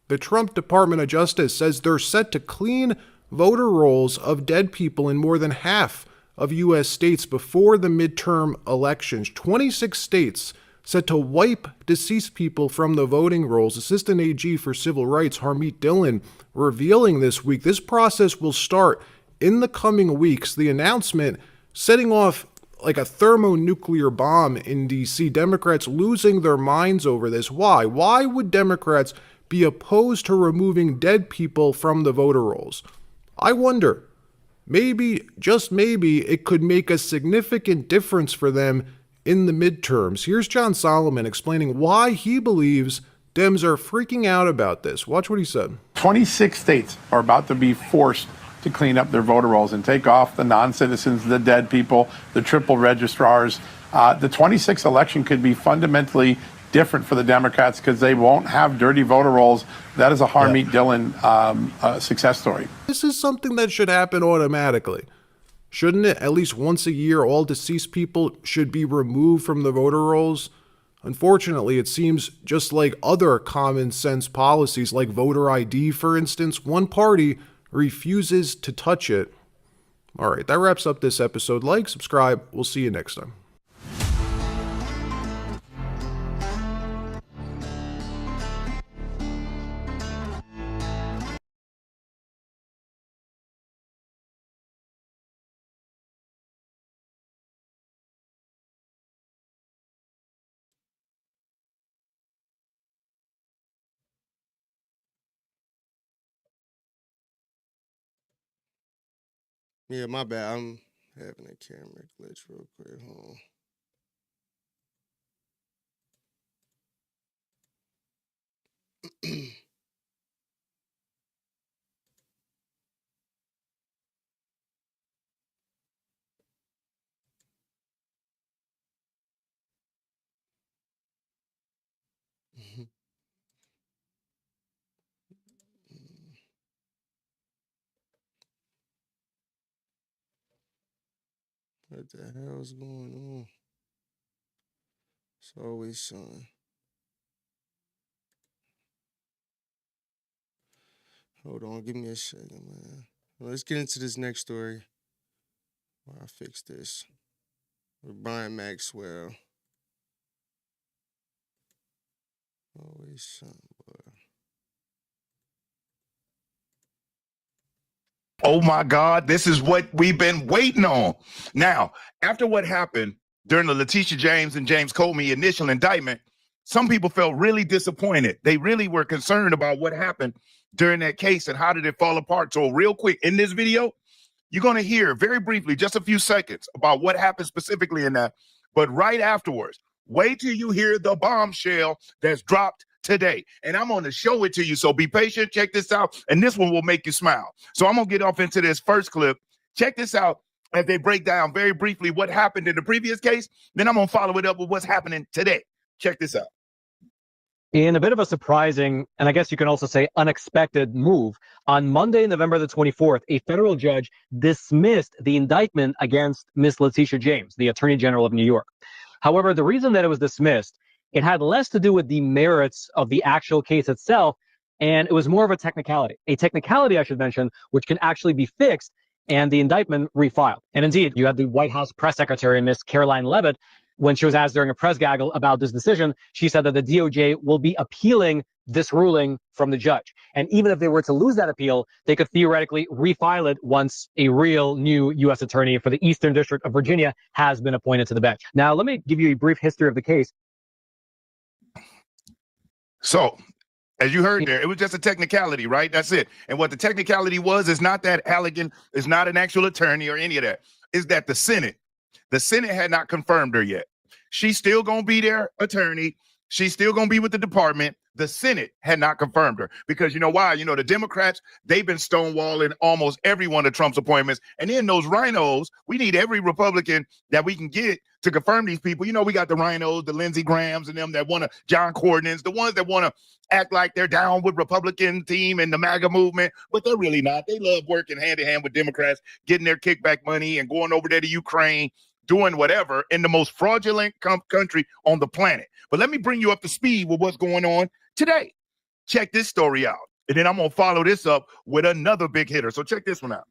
The Trump Department of Justice says they're set to clean voter rolls of dead people in more than half of U.S. states before the midterm elections. 26 states set to wipe deceased people from the voting rolls. Assistant AG for Civil Rights Harmeet Dillon revealing this week this process will start in the coming weeks. The announcement setting off like a thermonuclear bomb in D.C. Democrats losing their minds over this. Why? Why would Democrats be opposed to removing dead people from the voter rolls? I wonder. Maybe, just maybe, it could make a significant difference for them in the midterms. Here's John Solomon explaining why he believes Dems are freaking out about this. Watch what he said. 26 states are about to be forced to clean up their voter rolls and take off the non-citizens, the dead people, the triple registrars. The 26th election could be fundamentally different for the Democrats because they won't have dirty voter rolls. That is a Harmeet Dillon success story. This is something that should happen automatically. Shouldn't it? At least once a year, all deceased people should be removed from the voter rolls. Unfortunately, it seems just like other common sense policies like voter ID, for instance, one party refuses to touch it. All right, that wraps up this episode. Like, subscribe. We'll see you next time. Yeah, my bad. I'm having a camera glitch real quick. Hold on. What the hell's going on? It's always something. Hold on, give me a second, man. Let's get into this next story while I fix this. Brian Maxwell. Always something. Oh my God, this is what we've been waiting on. Now, after what happened during the Letitia James and James Comey initial indictment, some people felt really disappointed. They really were concerned about what happened during that case and how did it fall apart. So real quick, in this video, you're going to hear very briefly, just a few seconds, about what happened specifically in that. But right afterwards, wait till you hear the bombshell that's dropped today. And I'm going to show it to you. So be patient. Check this out. And this one will make you smile. So I'm going to get off into this first clip. Check this out as they break down very briefly what happened in the previous case. Then I'm going to follow it up with what's happening today. Check this out. In a bit of a surprising, and I guess you can also say unexpected move, on Monday, November the 24th, a federal judge dismissed the indictment against Miss Letitia James, the Attorney General of New York. However, the reason that it was dismissed, it had less to do with the merits of the actual case itself, and it was more of a technicality. A technicality, I should mention, which can actually be fixed and the indictment refiled. And indeed, you had the White House press secretary, Miss Caroline Leavitt, when she was asked during a press gaggle about this decision, she said that the DOJ will be appealing this ruling from the judge. And even if they were to lose that appeal, they could theoretically refile it once a real new U.S. attorney for the Eastern District of Virginia has been appointed to the bench. Now, let me give you a brief history of the case. So, as you heard there, it was just a technicality, right? That's it. And what the technicality was is not that Halligan is not an actual attorney or any of that. Is that the Senate had not confirmed her yet. She's still going to be their attorney. She's still going to be with the department. The Senate had not confirmed her because you know why? You know, the Democrats, they've been stonewalling almost every one of Trump's appointments. And then those rhinos, we need every Republican that we can get to confirm these people. You know, we got the rhinos, the Lindsey Grahams and them that want to, John Cornyn's, the ones that want to act like they're down with Republican team and the MAGA movement, but they're really not. They love working hand in hand with Democrats, getting their kickback money and going over there to Ukraine, doing whatever in the most fraudulent country on the planet. But let me bring you up to speed with what's going on today. Check this story out. And then I'm going to follow this up with another big hitter. So check this one out.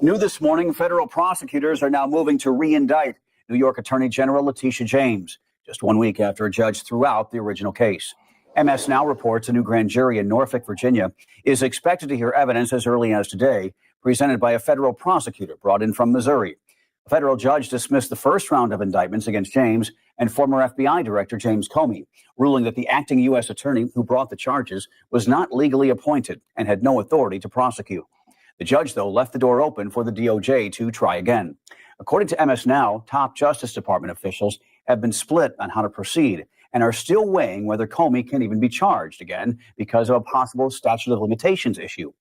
New this morning, federal prosecutors are now moving to re-indict New York Attorney General Letitia James, just 1 week after a judge threw out the original case. MS Now reports a new grand jury in Norfolk, Virginia, is expected to hear evidence as early as today, presented by a federal prosecutor brought in from Missouri. A federal judge dismissed the first round of indictments against James and former FBI Director James Comey, ruling that the acting U.S. attorney who brought the charges was not legally appointed and had no authority to prosecute. The judge, though, left the door open for the DOJ to try again. According to MS Now, top Justice Department officials have been split on how to proceed and are still weighing whether Comey can even be charged again because of a possible statute of limitations issue.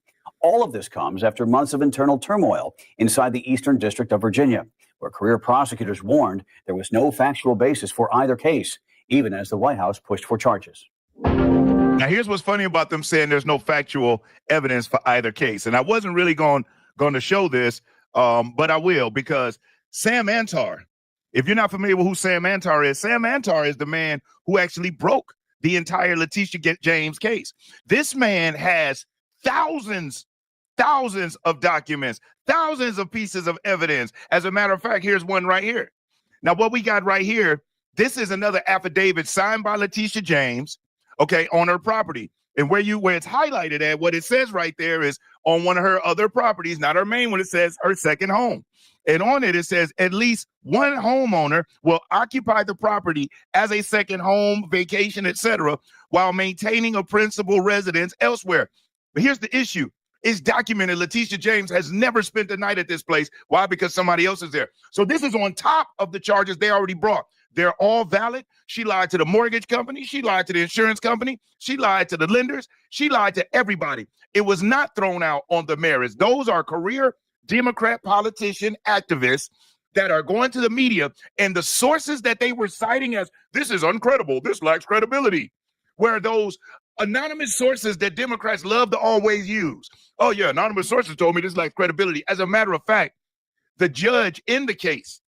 All of this comes after months of internal turmoil inside the Eastern District of Virginia, where career prosecutors warned there was no factual basis for either case, even as the White House pushed for charges. Now, here's what's funny about them saying there's no factual evidence for either case. And I wasn't really going to show this, but I will, because Sam Antar, if you're not familiar with who Sam Antar is the man who actually broke the entire Letitia James case. This man has thousands of documents, thousands of pieces of evidence. As a matter of fact, here's one right here. Now, what we got right here, this is another affidavit signed by Letitia James, okay, on her property. And where it's highlighted at, what it says right there is on one of her other properties, not her main one, it says her second home. And on it, it says at least one homeowner will occupy the property as a second home, vacation, etc., while maintaining a principal residence elsewhere. But here's the issue. It's documented Letitia James has never spent the night at this place. Why? Because somebody else is there. So this is on top of the charges they already brought. They're all valid. She lied to the mortgage company. She lied to the insurance company. She lied to the lenders. She lied to everybody. It was not thrown out on the merits. Those are career Democrat politician activists that are going to the media, and the sources that they were citing as this is uncredible, this lacks credibility, where those anonymous sources that Democrats love to always use. Oh yeah, anonymous sources told me this lacks credibility. As a matter of fact, the judge in the case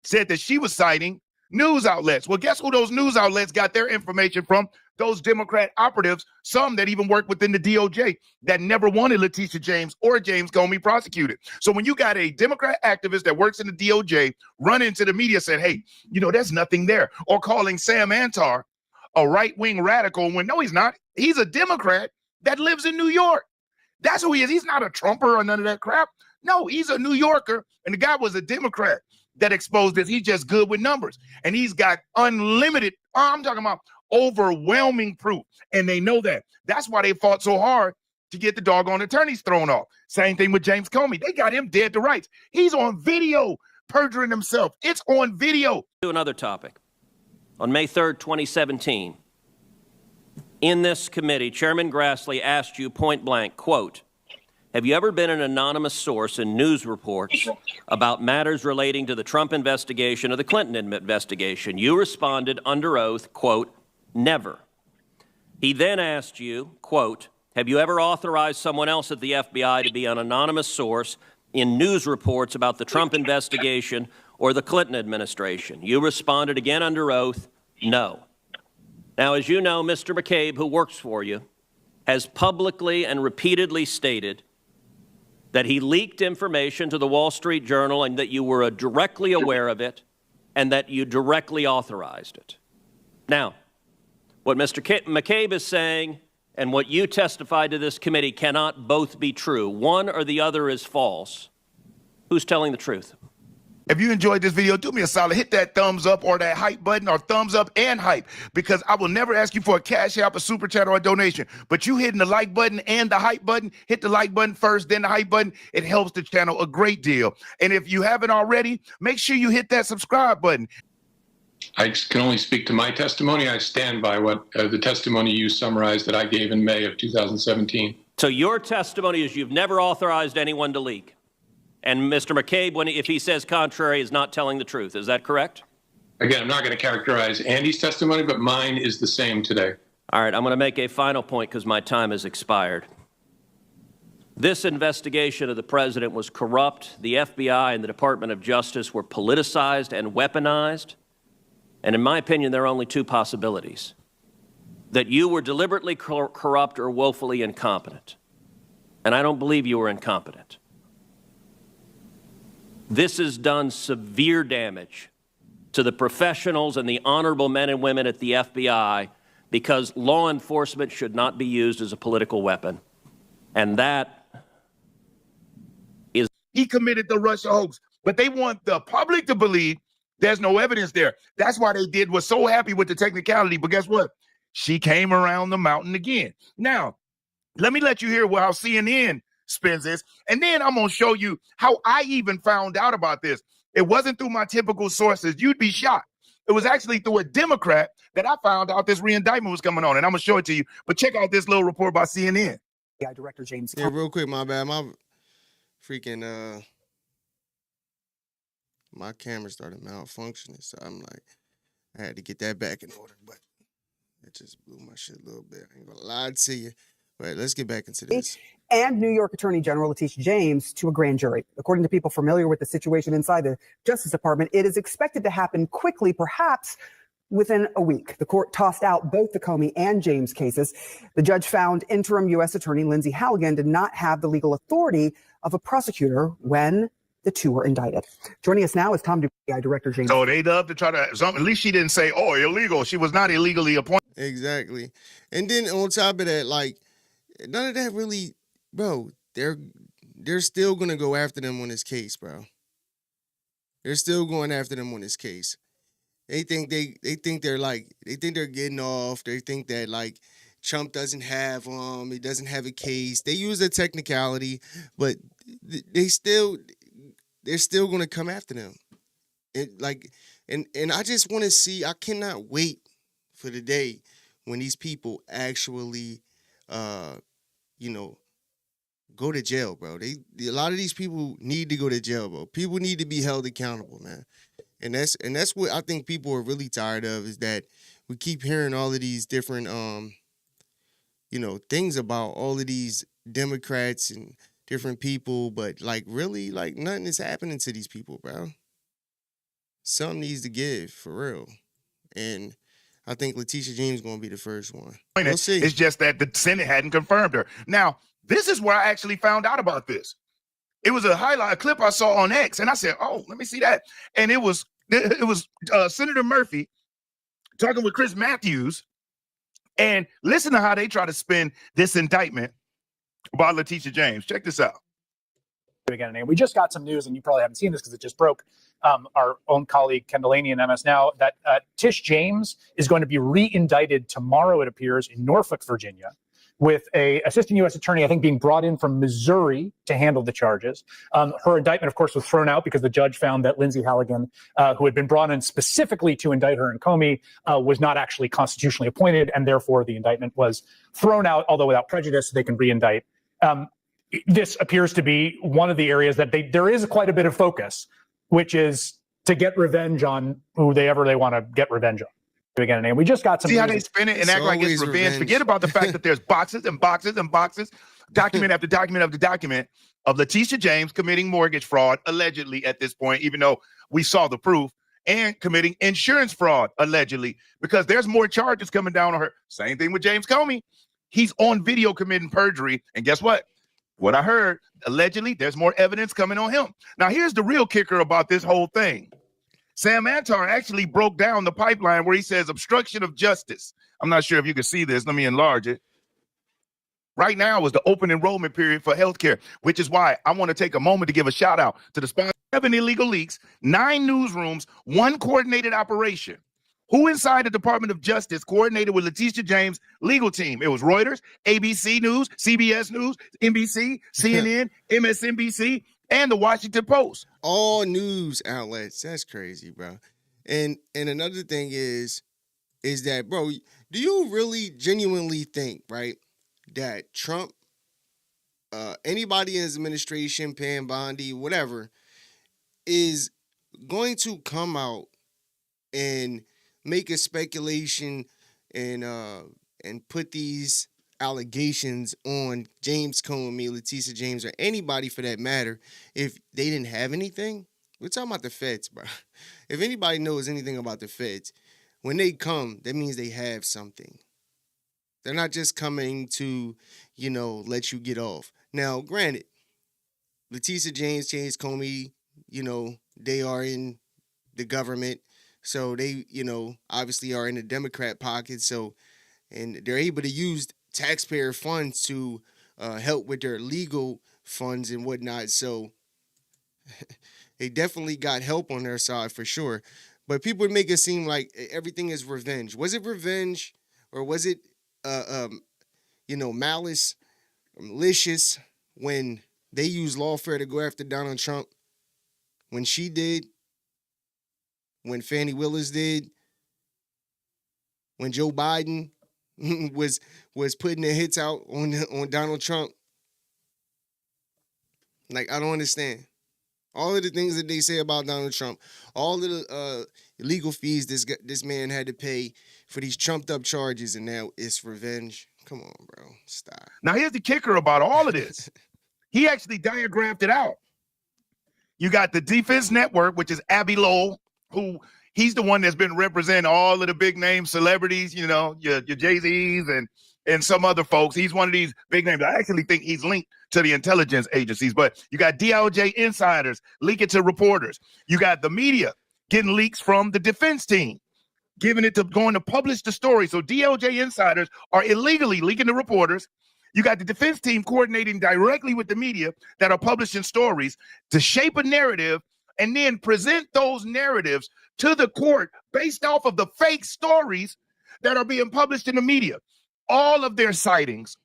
said that she was citing news outlets. Well, guess who those news outlets got their information from? those Democrat operatives, some that even work within the DOJ, that never wanted Letitia James or James Comey prosecuted. So when you got a Democrat activist that works in the DOJ run into the media said, hey, there's nothing there, or calling Sam Antar a right-wing radical when no, he's not. He's a Democrat that lives in New York. That's who he is. He's not a Trumper or none of that crap. No, he's a New Yorker, and the guy was a Democrat that exposed this. He's just good with numbers, and he's got unlimited, I'm talking about overwhelming proof, and they know that. That's why they fought so hard to get the doggone attorneys thrown off. Same thing with James Comey. They got him dead to rights. He's on video perjuring himself. It's on video. To another topic. On May 3rd, 2017, in this committee, Chairman Grassley asked you point blank, quote, have you ever been an anonymous source in news reports about matters relating to the Trump investigation or the Clinton investigation? You responded under oath, quote, never. He then asked you, quote, have you ever authorized someone else at the FBI to be an anonymous source in news reports about the Trump investigation or the Clinton administration? You responded again under oath, no. Now, as you know, Mr. McCabe, who works for you, has publicly and repeatedly stated that he leaked information to the Wall Street Journal and that you were directly aware of it and that you directly authorized it. Now, what Mr. McCabe is saying and what you testified to this committee cannot both be true. One or the other is false. Who's telling the truth? If you enjoyed this video, do me a solid. Hit that thumbs up or that hype button, or thumbs up and hype, because I will never ask you for a cash app, a super chat, or a donation. But you hitting the like button and the hype button, hit the like button first, then the hype button. It helps the channel a great deal. And if you haven't already, make sure you hit that subscribe button. I can only speak to my testimony. I stand by what the testimony you summarized that I gave in May of 2017. So your testimony is you've never authorized anyone to leak. And Mr. McCabe, if he says contrary, is not telling the truth. Is that correct? Again, I'm not going to characterize Andy's testimony, but mine is the same today. All right, I'm going to make a final point because my time has expired. This investigation of the president was corrupt. The FBI and the Department of Justice were politicized and weaponized. And in my opinion, there are only two possibilities: that you were deliberately corrupt or woefully incompetent. And I don't believe you were incompetent. This has done severe damage to the professionals and the honorable men and women at the FBI, because law enforcement should not be used as a political weapon. And that is... He committed the Russia hoax, but they want the public to believe there's no evidence there. That's why they was so happy with the technicality. But guess what? She came around the mountain again. Now, let me let you hear how CNN spins this, and then I'm going to show you how I even found out about this. It wasn't through my typical sources. You'd be shocked. It was actually through a Democrat that I found out this re-indictment was coming on, and I'm going to show it to you. But check out this little report by CNN. Yeah, Director James. Yeah, real quick, my bad. My freaking my camera started malfunctioning, so I'm like, I had to get that back in order, but it just blew my shit a little bit. I ain't gonna lie to you. But let's get back into this. And New York Attorney General Letitia James to a grand jury. According to people familiar with the situation inside the Justice Department, it is expected to happen quickly, perhaps within a week. The court tossed out both the Comey and James cases. The judge found interim U.S. Attorney Lindsay Halligan did not have the legal authority of a prosecutor when the two were indicted. Joining us now is Tom Dupree, Director James. So they love to try to, at least she didn't say, oh, illegal. She was not illegally appointed. Exactly. And then on top of that, like, none of that really, bro, they're still going to go after them on this case, bro. They're still going after them on this case. They think they're getting off. They think that, like, Trump doesn't have he doesn't have a case. They use a technicality, but they're still going to come after them. And I just want to see, I cannot wait for the day when these people actually go to jail, bro. A lot of these people need to go to jail, bro. People need to be held accountable, man. And that's what I think people are really tired of, is that we keep hearing all of these different things about all of these Democrats and different people, but like really, like nothing is happening to these people, bro. Something needs to give, for real. And I think Letitia James is going to be the first one. We'll see. It's just that the Senate hadn't confirmed her. Now, this is where I actually found out about this. It was a clip I saw on X, and I said, "Oh, let me see that." And it was Senator Murphy talking with Chris Matthews, and listen to how they try to spin this indictment about Letitia James. Check this out. Again, and we just got some news, and you probably haven't seen this because it just broke. Our own colleague N.G.L.A in MS Now, that Tish James is going to be re-indicted tomorrow, it appears, in Norfolk, Virginia, with a assistant U.S. attorney, I think, being brought in from Missouri to handle the charges. Her indictment, of course, was thrown out because the judge found that Lindsay Halligan, who had been brought in specifically to indict her in Comey, was not actually constitutionally appointed, and therefore the indictment was thrown out, although without prejudice, so they can re-indict. This appears to be one of the areas that there is quite a bit of focus, which is to get revenge on who they want to get revenge on. Again, and we just got some. See how they spin it and act like it's revenge. Forget about the fact that there's boxes and boxes and boxes, document after document after document of Letitia James committing mortgage fraud, allegedly at this point, even though we saw the proof, and committing insurance fraud, allegedly, because there's more charges coming down on her. Same thing with James Comey. He's on video committing perjury, and guess what? What I heard, allegedly, there's more evidence coming on him. Now, here's the real kicker about this whole thing. Sam Antar actually broke down the pipeline where he says obstruction of justice. I'm not sure if you can see this. Let me enlarge it. Right now is the open enrollment period for healthcare, which is why I want to take a moment to give a shout out to the sponsor. 7 illegal leaks, 9 newsrooms, 1 coordinated operation. Who inside the Department of Justice coordinated with Letitia James' legal team? It was Reuters, ABC News, CBS News, NBC, CNN, MSNBC, and the Washington Post. All news outlets. That's crazy, bro. And another thing is that, bro, do you really genuinely think, right, that Trump, anybody in his administration, Pam Bondi, whatever, is going to come out and make a speculation and put these allegations on James Comey, Letitia James, or anybody for that matter if they didn't have anything? We're talking about the feds, bro. If anybody knows anything about the feds, when they come, that means they have something. They're not just coming to, let you get off. Now, granted, Letitia James, James Comey, they are in the government. So they, obviously are in the Democrat pocket. So, and they're able to use taxpayer funds to help with their legal funds and whatnot. So they definitely got help on their side for sure. But people would make it seem like everything is revenge. Was it revenge, or was it, malice, or malicious when they used lawfare to go after Donald Trump? When she did? When Fannie Willis did, when Joe Biden was putting the hits out on Donald Trump. Like, I don't understand. All of the things that they say about Donald Trump, all of the legal fees this man had to pay for these trumped up charges, and now it's revenge. Come on, bro. Stop. Now, here's the kicker about all of this. He actually diagrammed it out. You got the Defense Network, which is Abby Lowell, who he's the one that's been representing all of the big name celebrities, your Jay-Z's and some other folks. He's one of these big names. I actually think he's linked to the intelligence agencies, but you got DOJ insiders leaking to reporters. You got the media getting leaks from the defense team, going to publish the story. So DOJ insiders are illegally leaking to reporters. You got the defense team coordinating directly with the media that are publishing stories to shape a narrative and then present those narratives to the court based off of the fake stories that are being published in the media. All of their sightings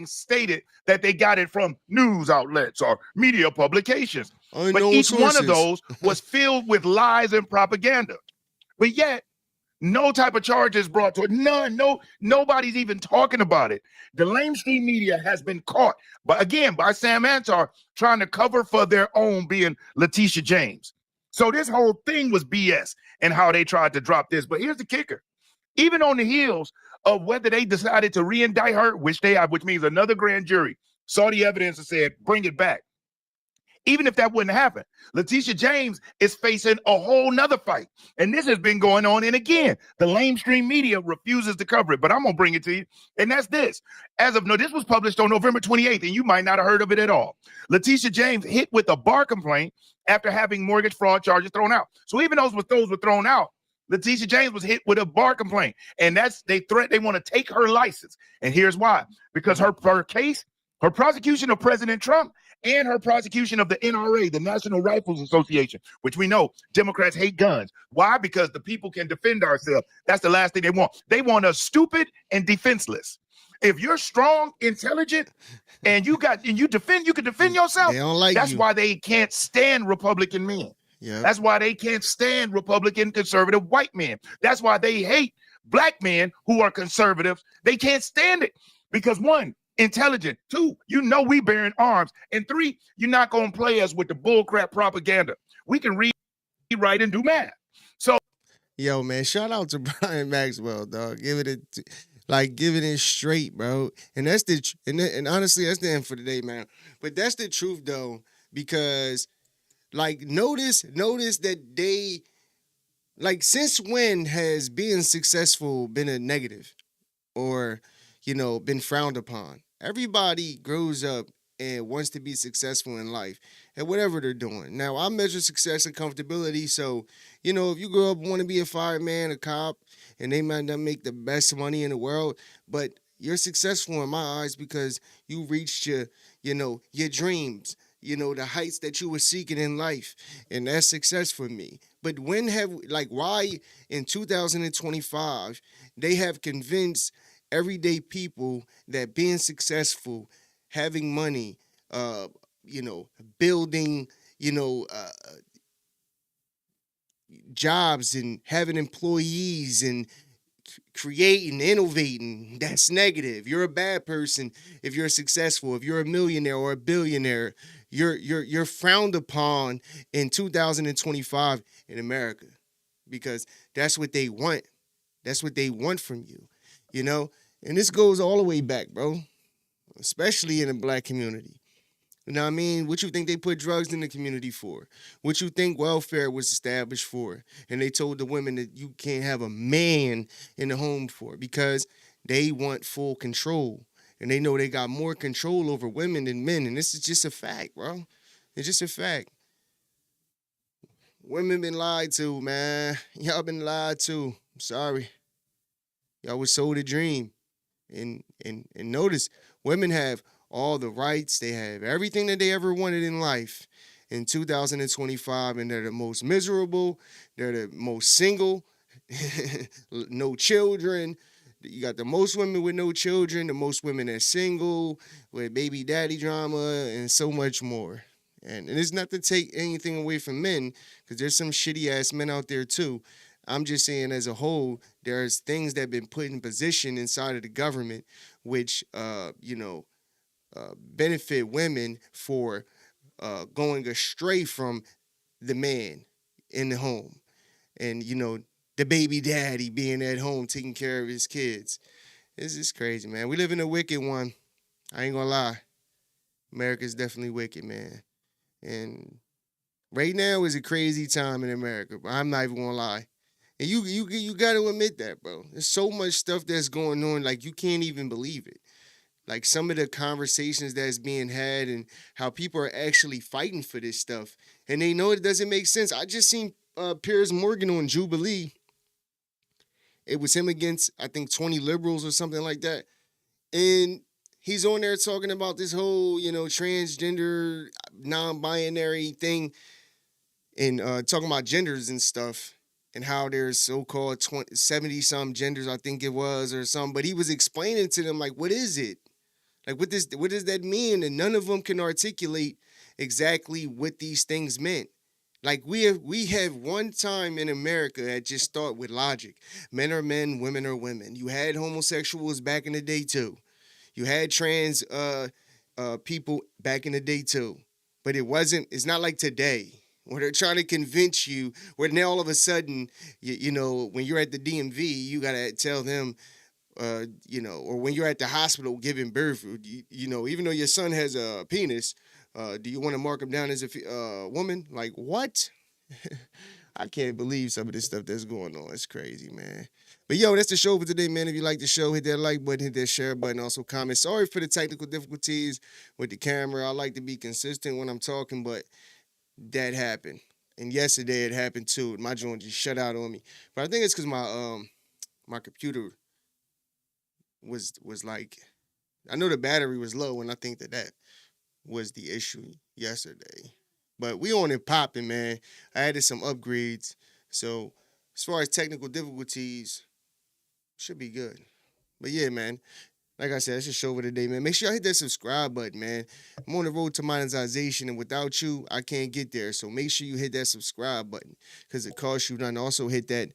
stated that they got it from news outlets or media publications. But each one of those was filled with lies and propaganda. But yet, no type of charges brought to it. None. Nobody's even talking about it. The lamestream media has been caught, but again, by Sam Antar trying to cover for their own, being Letitia James. So this whole thing was BS and how they tried to drop this. But here's the kicker. Even on the heels of whether they decided to re-indict her, which means another grand jury saw the evidence and said, bring it back. Even if that wouldn't happen, Letitia James is facing a whole nother fight. And this has been going on. And again, the lamestream media refuses to cover it, but I'm going to bring it to you. And that's this. This was published on November 28th, and you might not have heard of it at all. Letitia James hit with a bar complaint after having mortgage fraud charges thrown out. So even those were thrown out, Letitia James was hit with a bar complaint. And they want to take her license. And here's why. Because her case, her prosecution of President Trump, and her prosecution of the NRA, the National Rifles Association, which we know Democrats hate guns. Why? Because the people can defend ourselves. That's the last thing they want. They want us stupid and defenseless. If you're strong, intelligent, and you can defend yourself, They don't like that's you. why they can't stand Republican men. Yeah. That's why they can't stand Republican conservative white men. That's why they hate black men who are conservatives. They can't stand it because one, intelligent. Two, we bearing arms. And three, you're not going to play us with the bullcrap propaganda. We can read, write, and do math. So, Yo, man, shout out to Brian Maxwell, dog. Give it straight, bro. And that's and honestly, that's the end for today, man. But that's the truth, though, because notice that they, since when has being successful been a negative or, been frowned upon? Everybody grows up and wants to be successful in life at whatever they're doing. Now, I measure success and comfortability. So, if you grow up and want to be a fireman, a cop, and they might not make the best money in the world, but you're successful in my eyes because you reached your dreams, the heights that you were seeking in life. And that's success for me. But why in 2025, they have convinced everyday people that being successful, having money, building, jobs and having employees and creating, innovating, that's negative. You're a bad person if you're successful. If you're a millionaire or a billionaire, you're frowned upon in 2025 in America because that's what they want. That's what they want from you, And this goes all the way back, bro, especially in the black community. You know what I mean? What you think they put drugs in the community for? What you think welfare was established for? And they told the women that you can't have a man in the home for because they want full control. And they know they got more control over women than men. And this is just a fact, bro. It's just a fact. Women been lied to, man. Y'all been lied to. I'm sorry. Y'all was sold a dream. And notice, women have all the rights. They have everything that they ever wanted in life in 2025, and they're the most miserable. They're the most single, no children. You got the most women with no children, the most women that's single, with baby daddy drama, and so much more. And it's not to take anything away from men, because there's some shitty-ass men out there, too. I'm just saying as a whole, there's things that have been put in position inside of the government which, benefit women for going astray from the man in the home. And, the baby daddy being at home taking care of his kids. This is crazy, man. We live in a wicked one. I ain't gonna lie. America's definitely wicked, man. And right now is a crazy time in America, but I'm not even gonna lie. And you got to admit that, bro. There's so much stuff that's going on, you can't even believe it. Some of the conversations that's being had and how people are actually fighting for this stuff. And they know it doesn't make sense. I just seen Piers Morgan on Jubilee. It was him against, I think, 20 liberals or something like that. And he's on there talking about this whole, transgender, non-binary thing and talking about genders and stuff. And how there's so-called 70-some genders, I think it was, or something. But he was explaining to them, what is it? What does that mean? And none of them can articulate exactly what these things meant. We have one time in America that just start with logic. Men are men, women are women. You had homosexuals back in the day, too. You had trans people back in the day, too. But it's not like today, where they're trying to convince you, where now all of a sudden, when you're at the DMV, you got to tell them, or when you're at the hospital giving birth, even though your son has a penis, Do you want to mark him down as a woman? Like, what? I can't believe some of this stuff that's going on. It's crazy, man. But yo, that's the show for today, man. If you like the show, hit that like button, hit that share button, also comment. Sorry for the technical difficulties with the camera. I like to be consistent when I'm talking, but that happened. And yesterday it happened too. My joint just shut out on me. But I think it's because my computer was like, I know the battery was low, and I think that was the issue yesterday. But we on it popping, man. I added some upgrades. So as far as technical difficulties, should be good. But yeah, man. Like I said, that's the show for today, man. Make sure y'all hit that subscribe button, man. I'm on the road to monetization, and without you, I can't get there. So make sure you hit that subscribe button because it costs you nothing. Also hit that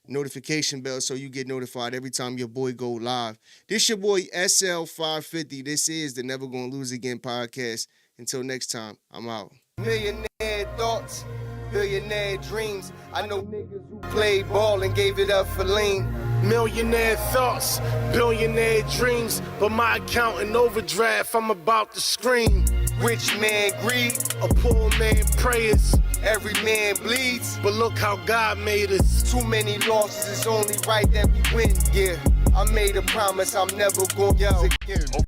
notification bell so you get notified every time your boy go live. This your boy SL550. This is the Never Gonna Lose Again podcast. Until next time, I'm out. Millionaire thoughts, billionaire dreams. I know niggas who played ball and gave it up for lean. Millionaire thoughts, billionaire dreams, but my account in overdraft, I'm about to scream. Rich man greed, a poor man prayers. Every man bleeds, but look how God made us. Too many losses, it's only right that we win. Yeah, I made a promise I'm never gonna lose again.